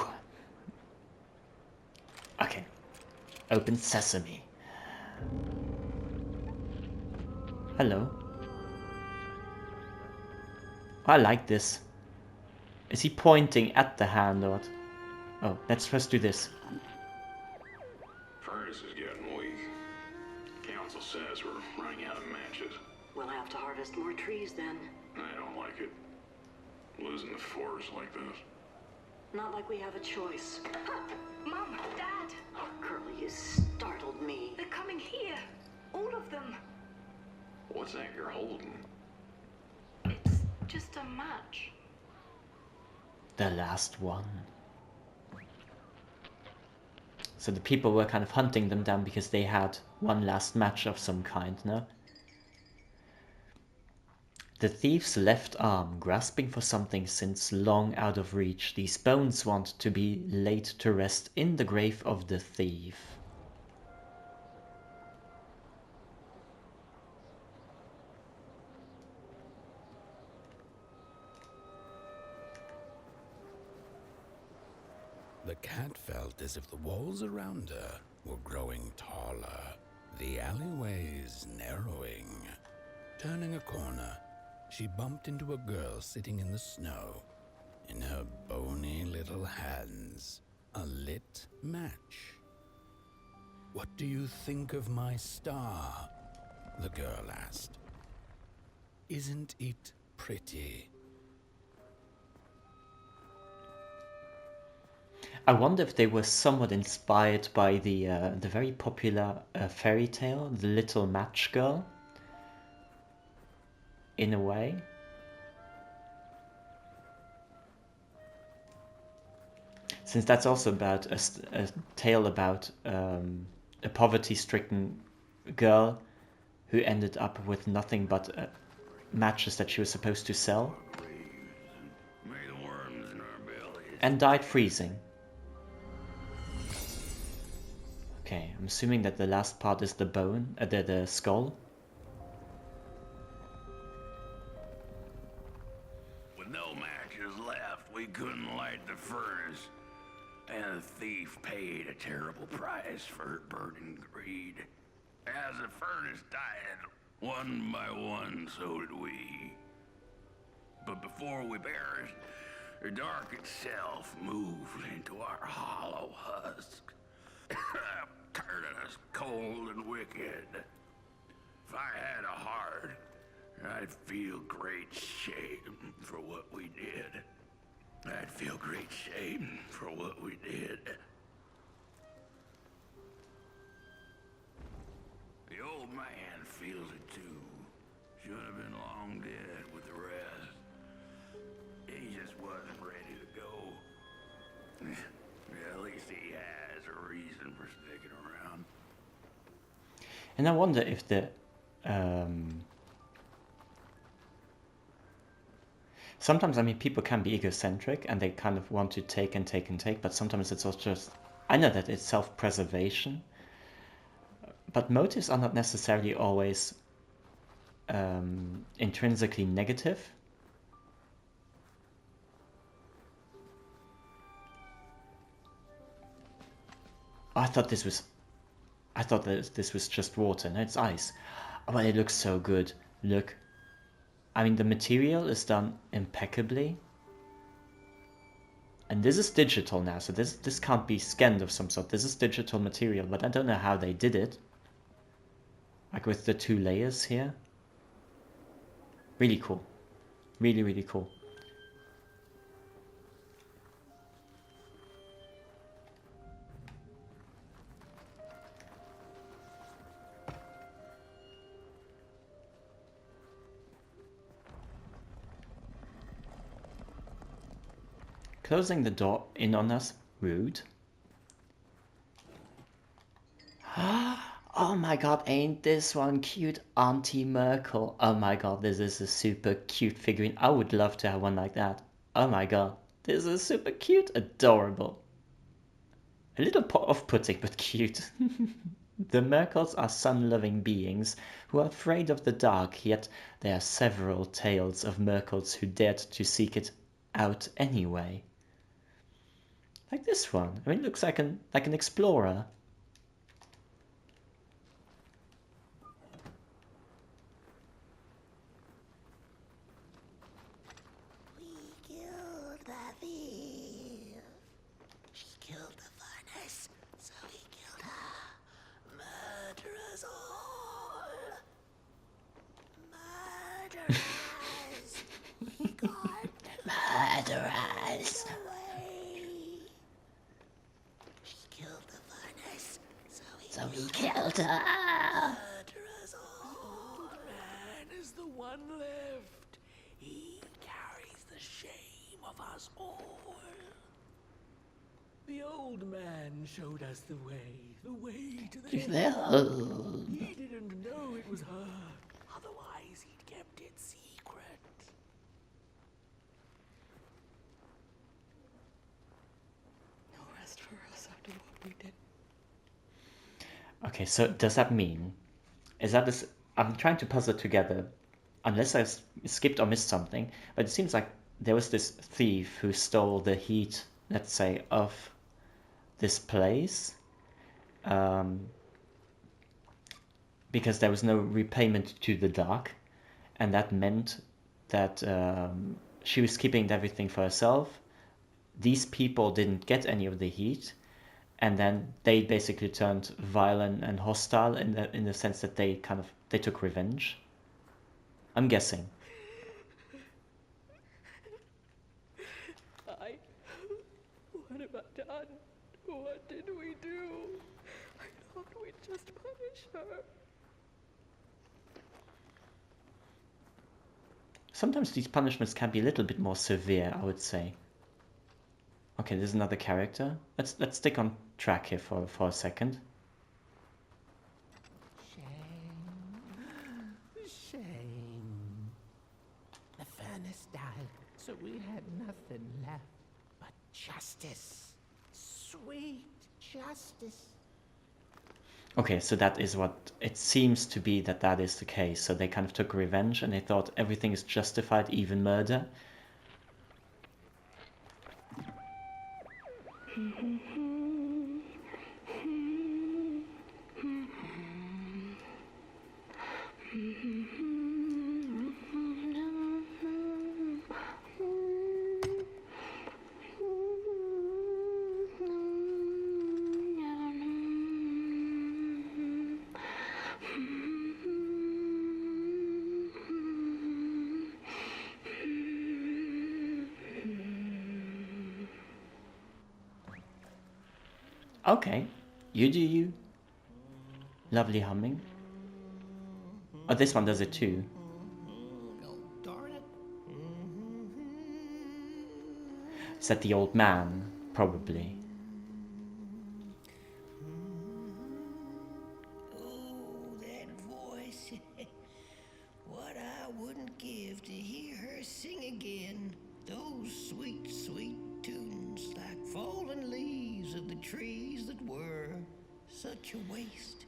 Okay. Open sesame. Hello. I like this. Is he pointing at the hand or what? Oh, let's first do this. Furnace is getting weak. Council says we're running out of matches. We'll have to harvest more trees then. I don't like it. Losing the forest like this. Not like we have a choice. Mom, Dad, Oh, Curly, you startled me. they're coming here. All of them. What's that you're holding? It's just a match. The last one. So the people were kind of hunting them down because they had one last match of some kind, no? The thief's left arm, grasping for something since long out of reach, these bones want to be laid to rest in the grave of the thief. The cat felt as if the walls around her were growing taller, the alleyways narrowing. Turning a corner, she bumped into a girl sitting in the snow. In her bony little hands, a lit match. "What do you think of my star?" the girl asked. "Isn't it pretty?" I wonder if they were somewhat inspired by the very popular fairy tale, The Little Match Girl. In a way. Since that's also about a tale about a poverty-stricken girl who ended up with nothing but matches that she was supposed to sell. And died freezing. Okay, I'm assuming that the last part is the bone, the skull. With no matches left, we couldn't light the furnace. And the thief paid a terrible price for her burning greed. As the furnace died, one by one, so did we. But before we perished, the dark itself moved into our hollow husk, turning us cold and wicked. If I had a heart, I'd feel great shame for what we did. I'd feel great shame for what we did. The old man feels it too. Should have been long dead with the rest. He just wasn't ready to go. At least he has a reason for sticking around. And I wonder if Sometimes, I mean, people can be egocentric and they kind of want to take and take and take, but sometimes it's also just, I know that it's self-preservation, but motives are not necessarily always intrinsically negative. Oh, I thought this was just water. No, it's ice. Oh, but it looks so good. Look. I mean, the material is done impeccably. And this is digital now, so this can't be scanned of some sort. This is digital material, but I don't know how they did it. Like with the 2 layers here. Really cool. Really, really cool. Closing the door in on us. Rude. Oh my god, ain't this one cute? Auntie Merkel. Oh my god, this is a super cute figurine. I would love to have one like that. Oh my god, this is super cute. Adorable. A little off-putting, but cute. The Merkels are sun-loving beings who are afraid of the dark, yet there are several tales of Merkels who dared to seek it out anyway. Like this one. I mean, it looks like an explorer. We killed the thief. She killed the furnace, so we killed her. Murderers all. Murderers. We got Murderers. away. She killed the furnace, so we killed her. Murderers all. Man is the one left. He carries the shame of us all. The old man showed us the way to the Well, He didn't know it was her. Otherwise, he'd kept it secret. No rest for us after what we did. okay, so does that mean, is that this, I'm trying to puzzle together, unless I skipped or missed something, but it seems like there was this thief who stole the heat, let's say, of this place, because there was no repayment to the dark, and that meant that she was keeping everything for herself. These people didn't get any of the heat, and then they basically turned violent and hostile in the sense that they took revenge. I'm guessing. What have I done? What did we do? I thought we'd just punish her. Sometimes these punishments can be a little bit more severe, I would say. Okay, there's another character. Let's stick on track here for a second. Shame. The furnace died, so we had nothing left but justice. Sweet justice. Okay, so that is what it seems to be, that is the case. So they kind of took revenge and they thought everything is justified, even murder. Okay, you do you. Lovely humming. Oh, this one does it too. Oh, darn it. Is that the old man? Probably. Oh, that voice. What I wouldn't give to hear her sing again. sweet, sweet tunes like fallen leaves of the trees that were. Such a waste,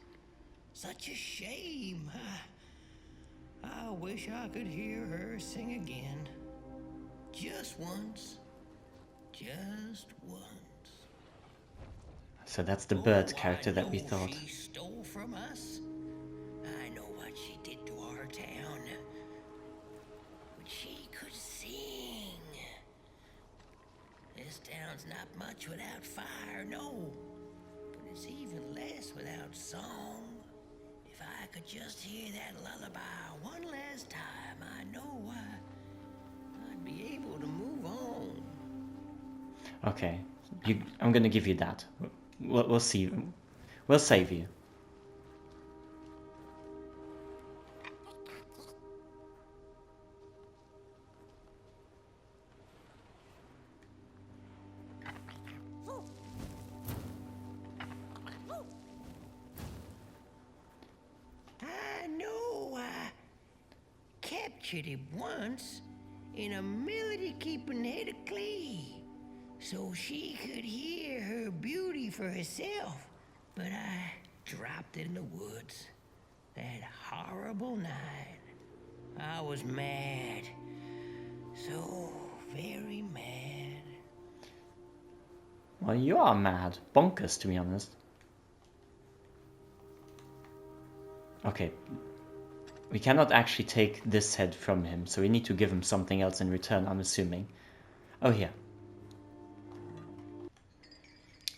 such a shame. I wish I could hear her sing again. Just once. Just once. So that's the bird Oh, character I that we know thought. she stole from us. I know what she did to our town. But she could sing. This town's not much without fire, no. But it's even less without song. If I could just hear that lullaby one last time, I know I'd be able to move on. Okay, I'm gonna give you that. We'll see. We'll save you. I know I captured it once in a melody-keeping head of clay, so she could hear her beauty for herself. But I dropped it in the woods that horrible night. I was mad, so very mad. Well, you are mad. Bonkers, to be honest. Okay. We cannot actually take this head from him, so we need to give him something else in return, I'm assuming. Oh, here.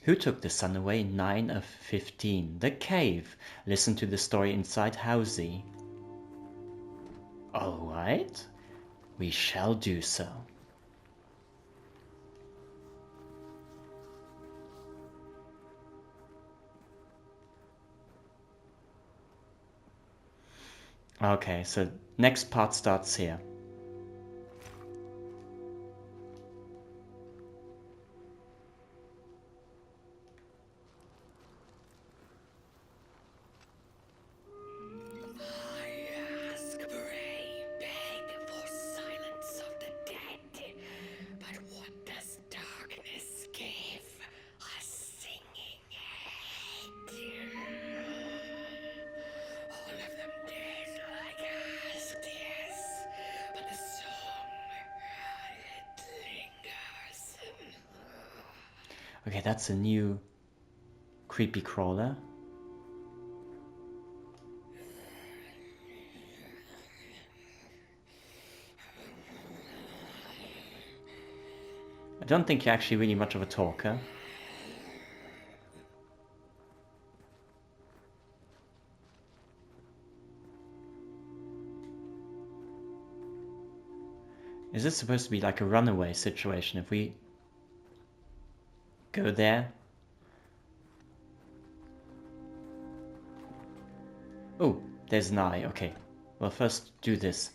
Who took the sun away? 9 of 15. The cave. Listen to the story inside Housey. Alright. We shall do so. Okay, so next part starts here. I ask, pray, beg for silence of the dead. But what does darkness give? A singing head. All of them dead like asked, yes. But the song, it lingers. Okay, that's a new creepy crawler. I don't think you're actually really much of a talker. Is this supposed to be like a runaway situation if we go there? Oh, there's an eye. Okay. Well, first do this.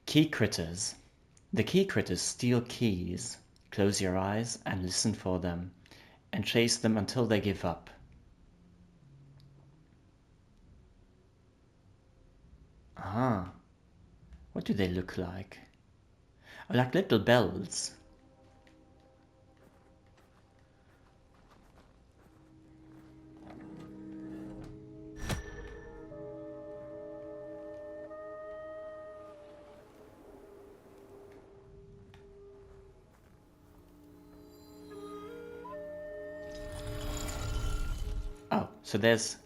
Key critters. The key critters steal keys. Close your eyes and listen for them, and chase them until they give up. Ah. What do they look like? Oh, like little bells. Oh, so there's...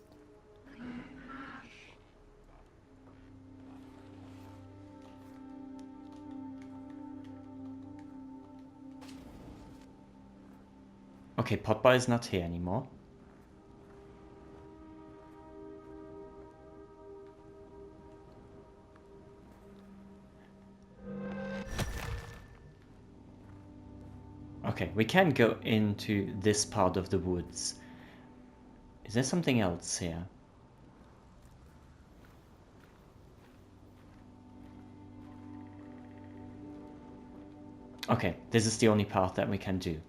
Okay, Potboy is not here anymore. Okay, we can go into this part of the woods. Is there something else here? Okay, this is the only path that we can do.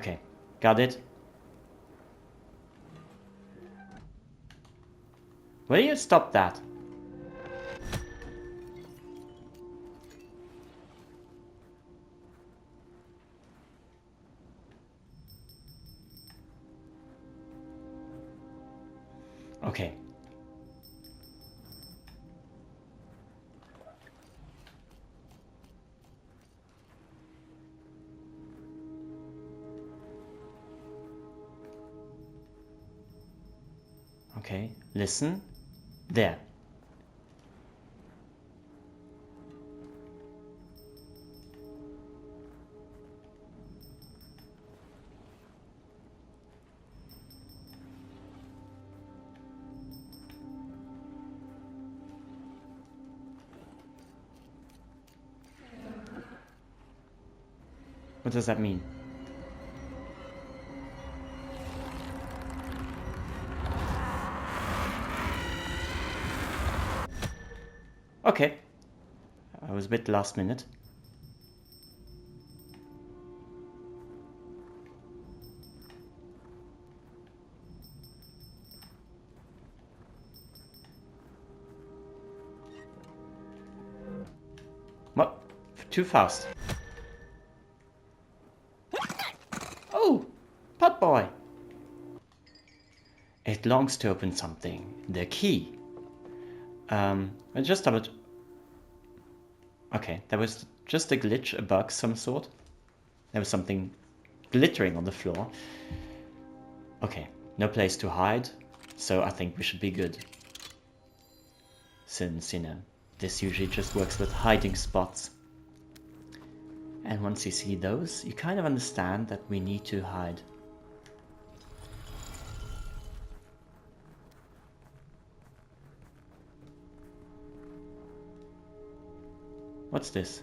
Okay, got it. Will you stop that? Okay. Okay, listen. There. What does that mean? Okay. I was a bit last minute. What? Too fast. Oh! Pot boy! It longs to open something. The key. I just have it. Okay, that was just a glitch, a bug, some sort. There was something glittering on the floor. Okay, no place to hide, so I think we should be good. Since, you know, this usually just works with hiding spots. And once you see those, you kind of understand that we need to hide. What's this?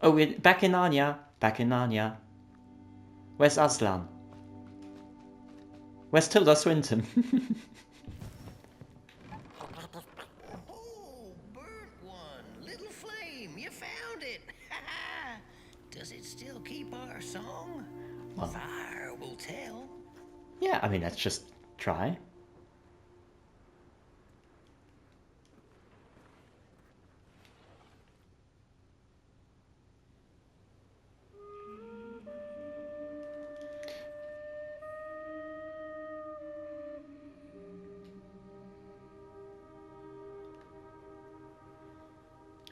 Oh, we're back in Narnia. Back in Narnia. Where's Aslan? Where's Tilda Swinton? Oh, burnt one. Little flame, you found it. Does it still keep our song? Well, Fire will tell. yeah, I mean, let's just try.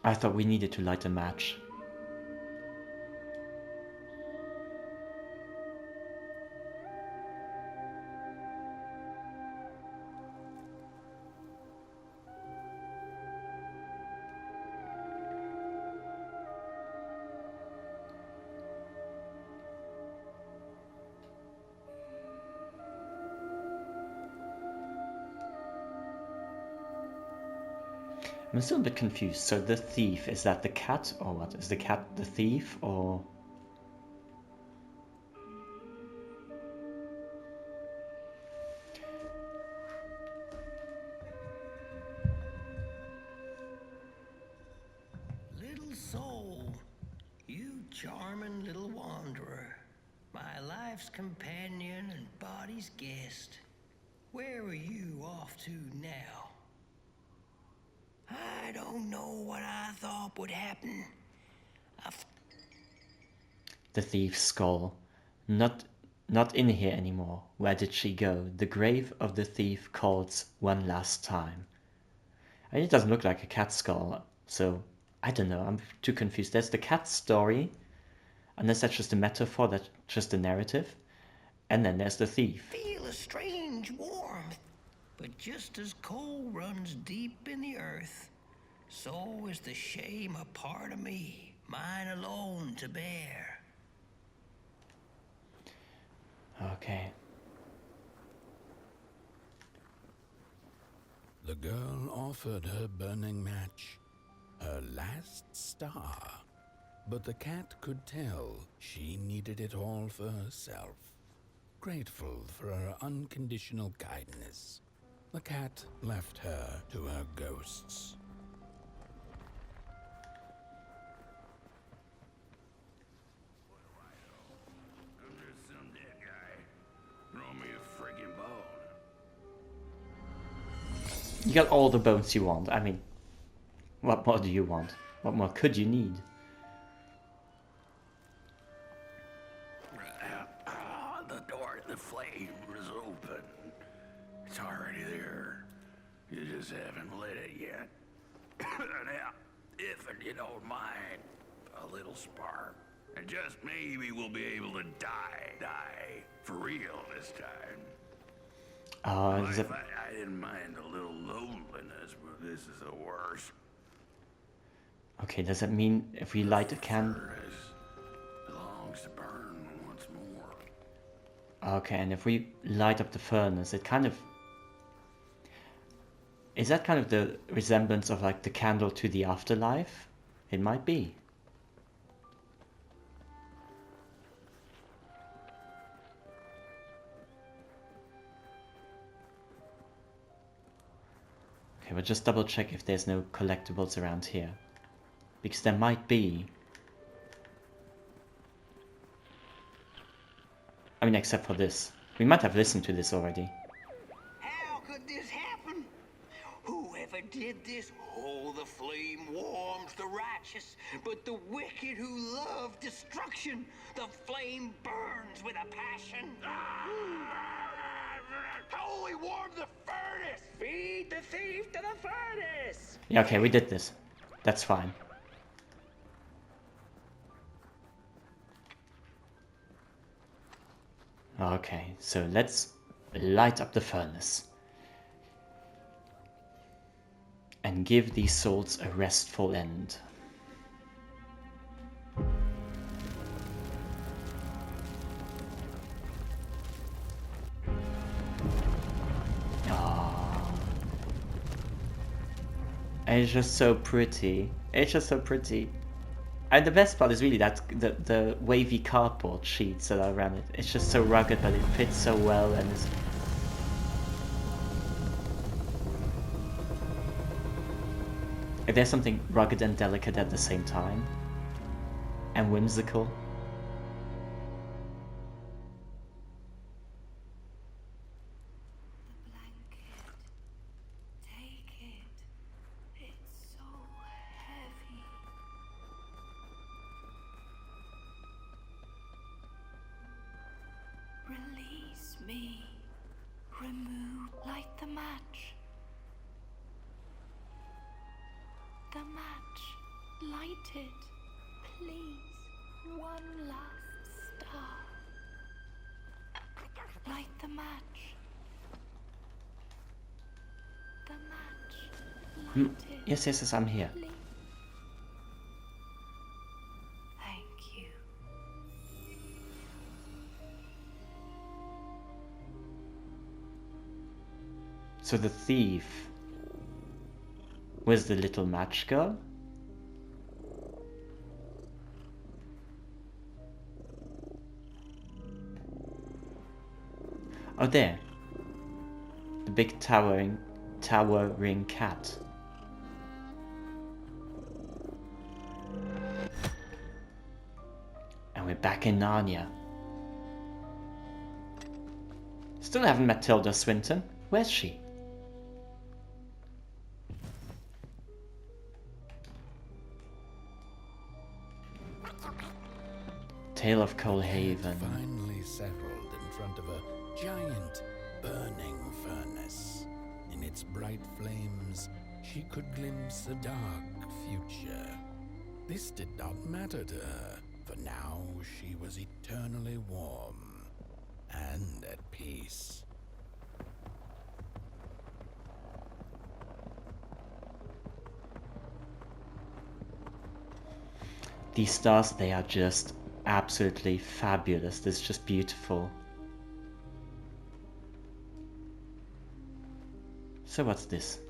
I thought we needed to light a match. I'm still a bit confused. So the thief, is that the cat or what? Is the cat the thief or... Little soul, you charming little wanderer, my life's companion and body's guest. Where are you off to now? I don't know what I thought would happen. The thief's skull. Not in here anymore. Where did she go? The grave of the thief calls one last time. And it doesn't look like a cat skull, so I don't know. I'm too confused. There's the cat story, unless that's just a metaphor, that's just a narrative. And then there's the thief. Feel a strange warmth, but just as coal runs deep in the earth, so is the shame a part of me. mine alone to bear. Okay. The girl offered her burning match, her last star. But the cat could tell she needed it all for herself. Grateful for her unconditional kindness, the cat left her to her ghosts. I'm just some dead guy. Throw me a friggin' bone. You got all the bones you want. I mean, what more do you want? What more could you need? The door to the flame is open. It's already there. You just haven't lit it yet. Now, if you don't mind, a little spark. And just maybe we'll be able to die for real this time. I didn't mind a little loneliness, but this is the worst. Okay, does that mean if we light a candle? Belongs to burn once more. Okay, and if we light up the furnace, it kind of... Is that kind of the resemblance of like the candle to the afterlife? It might be. Okay, we'll just double check if there's no collectibles around here. Because there might be. I mean, except for this. We might have listened to this already. How could this happen? Whoever did this? Oh, the flame warms the righteous, but the wicked who love destruction, the flame burns with a passion. Holy warm the furnace! Feed the thief to the furnace! Yeah, okay, we did this. That's fine. Okay, so let's light up the furnace. And give these souls a restful end. It's just so pretty. It's just so pretty. And the best part is really that the wavy cardboard sheets that are around it. It's just so rugged, but it fits so well, and it's... There's something rugged and delicate at the same time. And whimsical. Release me. Remove. Light the match. The match. Light it. Please. One last star. Light the match. The match. Light it. Yes, yes, yes, I'm here. Please. Thank you. So the thief was the little match girl? Oh, there. The big towering cat. And we're back in Narnia. Still haven't met Tilda Swinton. Where's she? Tale of Coalhaven. Finally settled in front of a giant burning furnace. In its bright flames, she could glimpse a dark future. This did not matter to her, for now she was eternally warm and at peace. These stars, they are just absolutely fabulous. This is just beautiful. So what's this?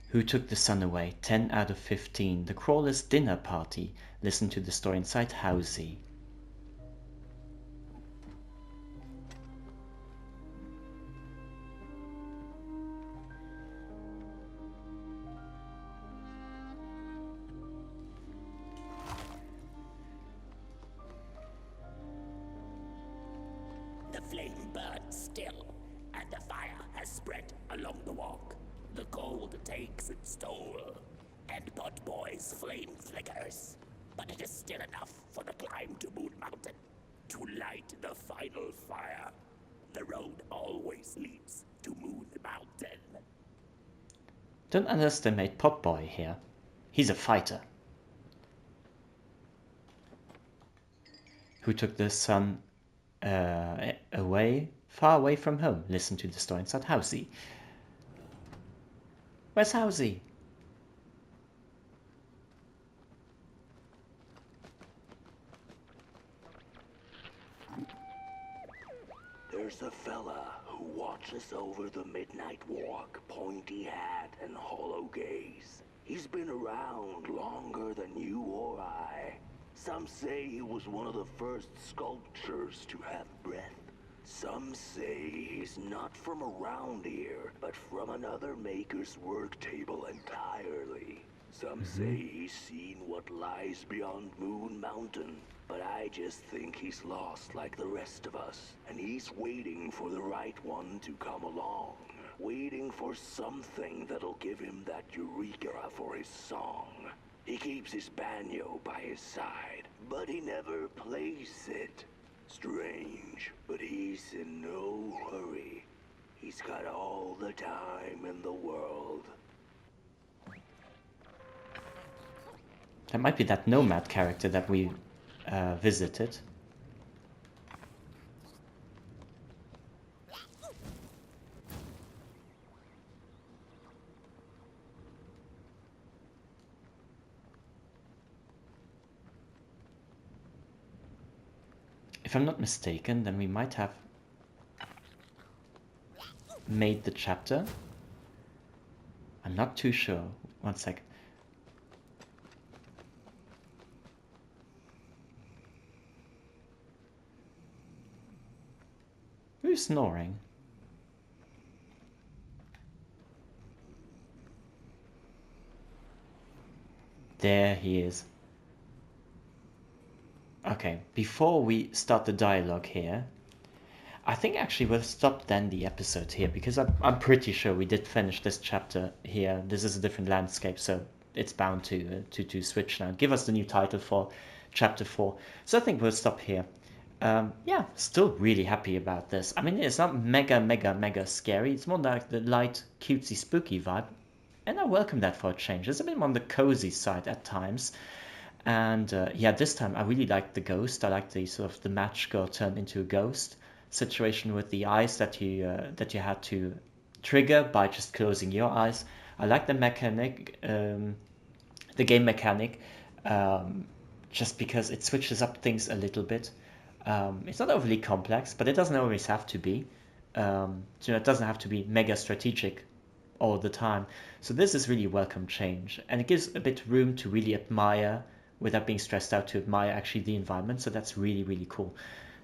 Who took the sun away? 10 out of 15. The Crawler's dinner party. Listen to the story inside Housey. The flame burns still, and the fire has spread along the walk. The cold takes its toll, and Potboy's flame flickers. But it is still enough for the climb to Moon Mountain, to light the final fire. The road always leads to Moon Mountain. Don't underestimate Potboy here. He's a fighter. Who took the sun away, far away from home? Listen to the story inside Housey. Where's Housey? There's a fella who watches over the midnight walk, pointy hat and hollow gaze. He's been around longer than you or I. Some say he was one of the first sculptures to have breath. Some say he's not from around here, but from another maker's work table entirely. Some say he's seen what lies beyond Moon Mountain, but I just think he's lost like the rest of us, and he's waiting for the right one to come along. Waiting for something that'll give him that eureka for his song. He keeps his banjo by his side, but he never plays it. Strange, but he's in no hurry. He's got all the time in the world. That might be that nomad character that we visited. If I'm not mistaken, then we might have made the chapter. I'm not too sure. One sec. Who's snoring? There he is. Okay, before we start the dialogue here, I think actually we'll stop then the episode here, because I'm pretty sure we did finish this chapter here. This is a different landscape, so it's bound to switch now. Give us the new title for chapter 4. So I think we'll stop here. Yeah, still really happy about this. I mean, it's not mega scary. It's more like the light, cutesy, spooky vibe. And I welcome that for a change. It's a bit more on the cozy side at times. And yeah, this time I really liked the ghost. I liked the sort of the match girl turned into a ghost situation with the eyes that you had to trigger by just closing your eyes. I like the mechanic, the game mechanic, just because it switches up things a little bit. It's not overly complex, but it doesn't always have to be. It doesn't have to be mega strategic all the time. So this is really a welcome change, and it gives a bit room to really admire without being stressed out, to admire actually the environment. So that's really cool.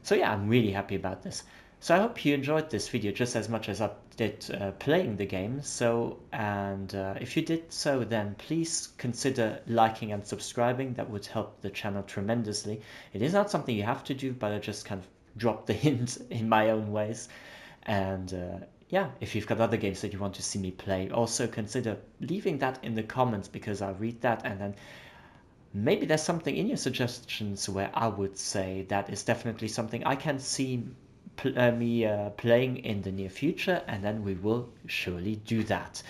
So yeah, I'm really happy about this. So I hope you enjoyed this video just as much as I did playing the game. So, and if you did so, then please consider liking and subscribing. That would help the channel tremendously. It is not something you have to do, but I just kind of dropped the hint in my own ways. And yeah, if you've got other games that you want to see me play, also consider leaving that in the comments, because I read that, and then maybe there's something in your suggestions where I would say that is definitely something I can see me playing in the near future, and then we will surely do that.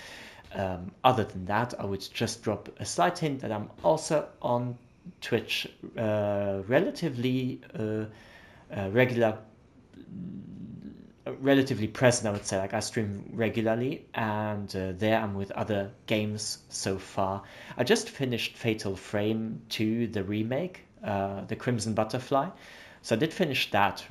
Other than that, I would just drop a slight hint that I'm also on Twitch relatively regular relatively present, I would say. Like I stream regularly, and there I'm with other games so far. I just finished Fatal Frame 2, the remake, the Crimson Butterfly. So I did finish that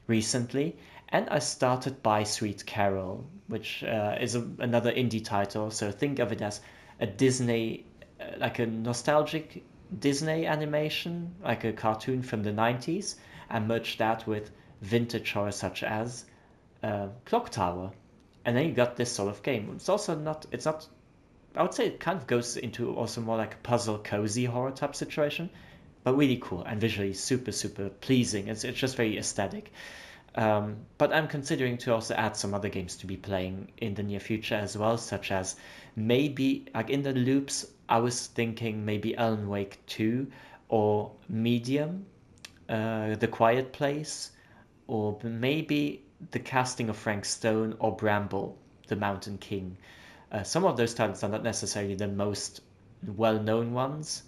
recently, and I started By Sweet Carol, which is another indie title. So think of it as a Disney, like a nostalgic Disney animation, like a cartoon from the 90s, and merge that with vintage horror such as Clock Tower. And then you got this sort of game. It's also not, it's not, I would say it kind of goes into also more like a puzzle cozy horror type situation, but really cool and visually super, super pleasing. It's just very aesthetic. But I'm considering to also add some other games to be playing in the near future as well, such as maybe, like in the loops, I was thinking maybe Alan Wake 2 or Medium, The Quiet Place, or maybe The Casting of Frank Stone or Bramble, The Mountain King. Some of those titles are not necessarily the most well-known ones.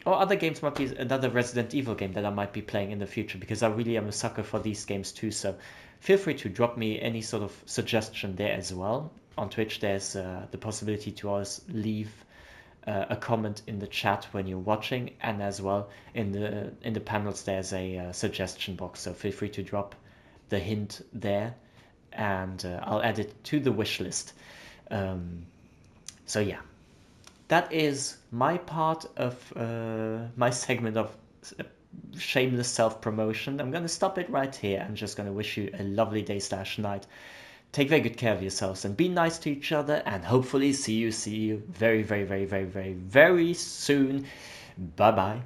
Or other games might be another Resident Evil game that I might be playing in the future, because I really am a sucker for these games too. So feel free to drop me any sort of suggestion there as well. On Twitch, there's the possibility to always leave a comment in the chat when you're watching, and as well in the panels there's a suggestion box. So feel free to drop the hint there, and I'll add it to the wish list. So yeah. That is my part of my segment of shameless self-promotion. I'm going to stop it right here. I'm just going to wish you a lovely day / night. Take very good care of yourselves and be nice to each other, and hopefully see you very, very, very, very, very, very soon. Bye-bye.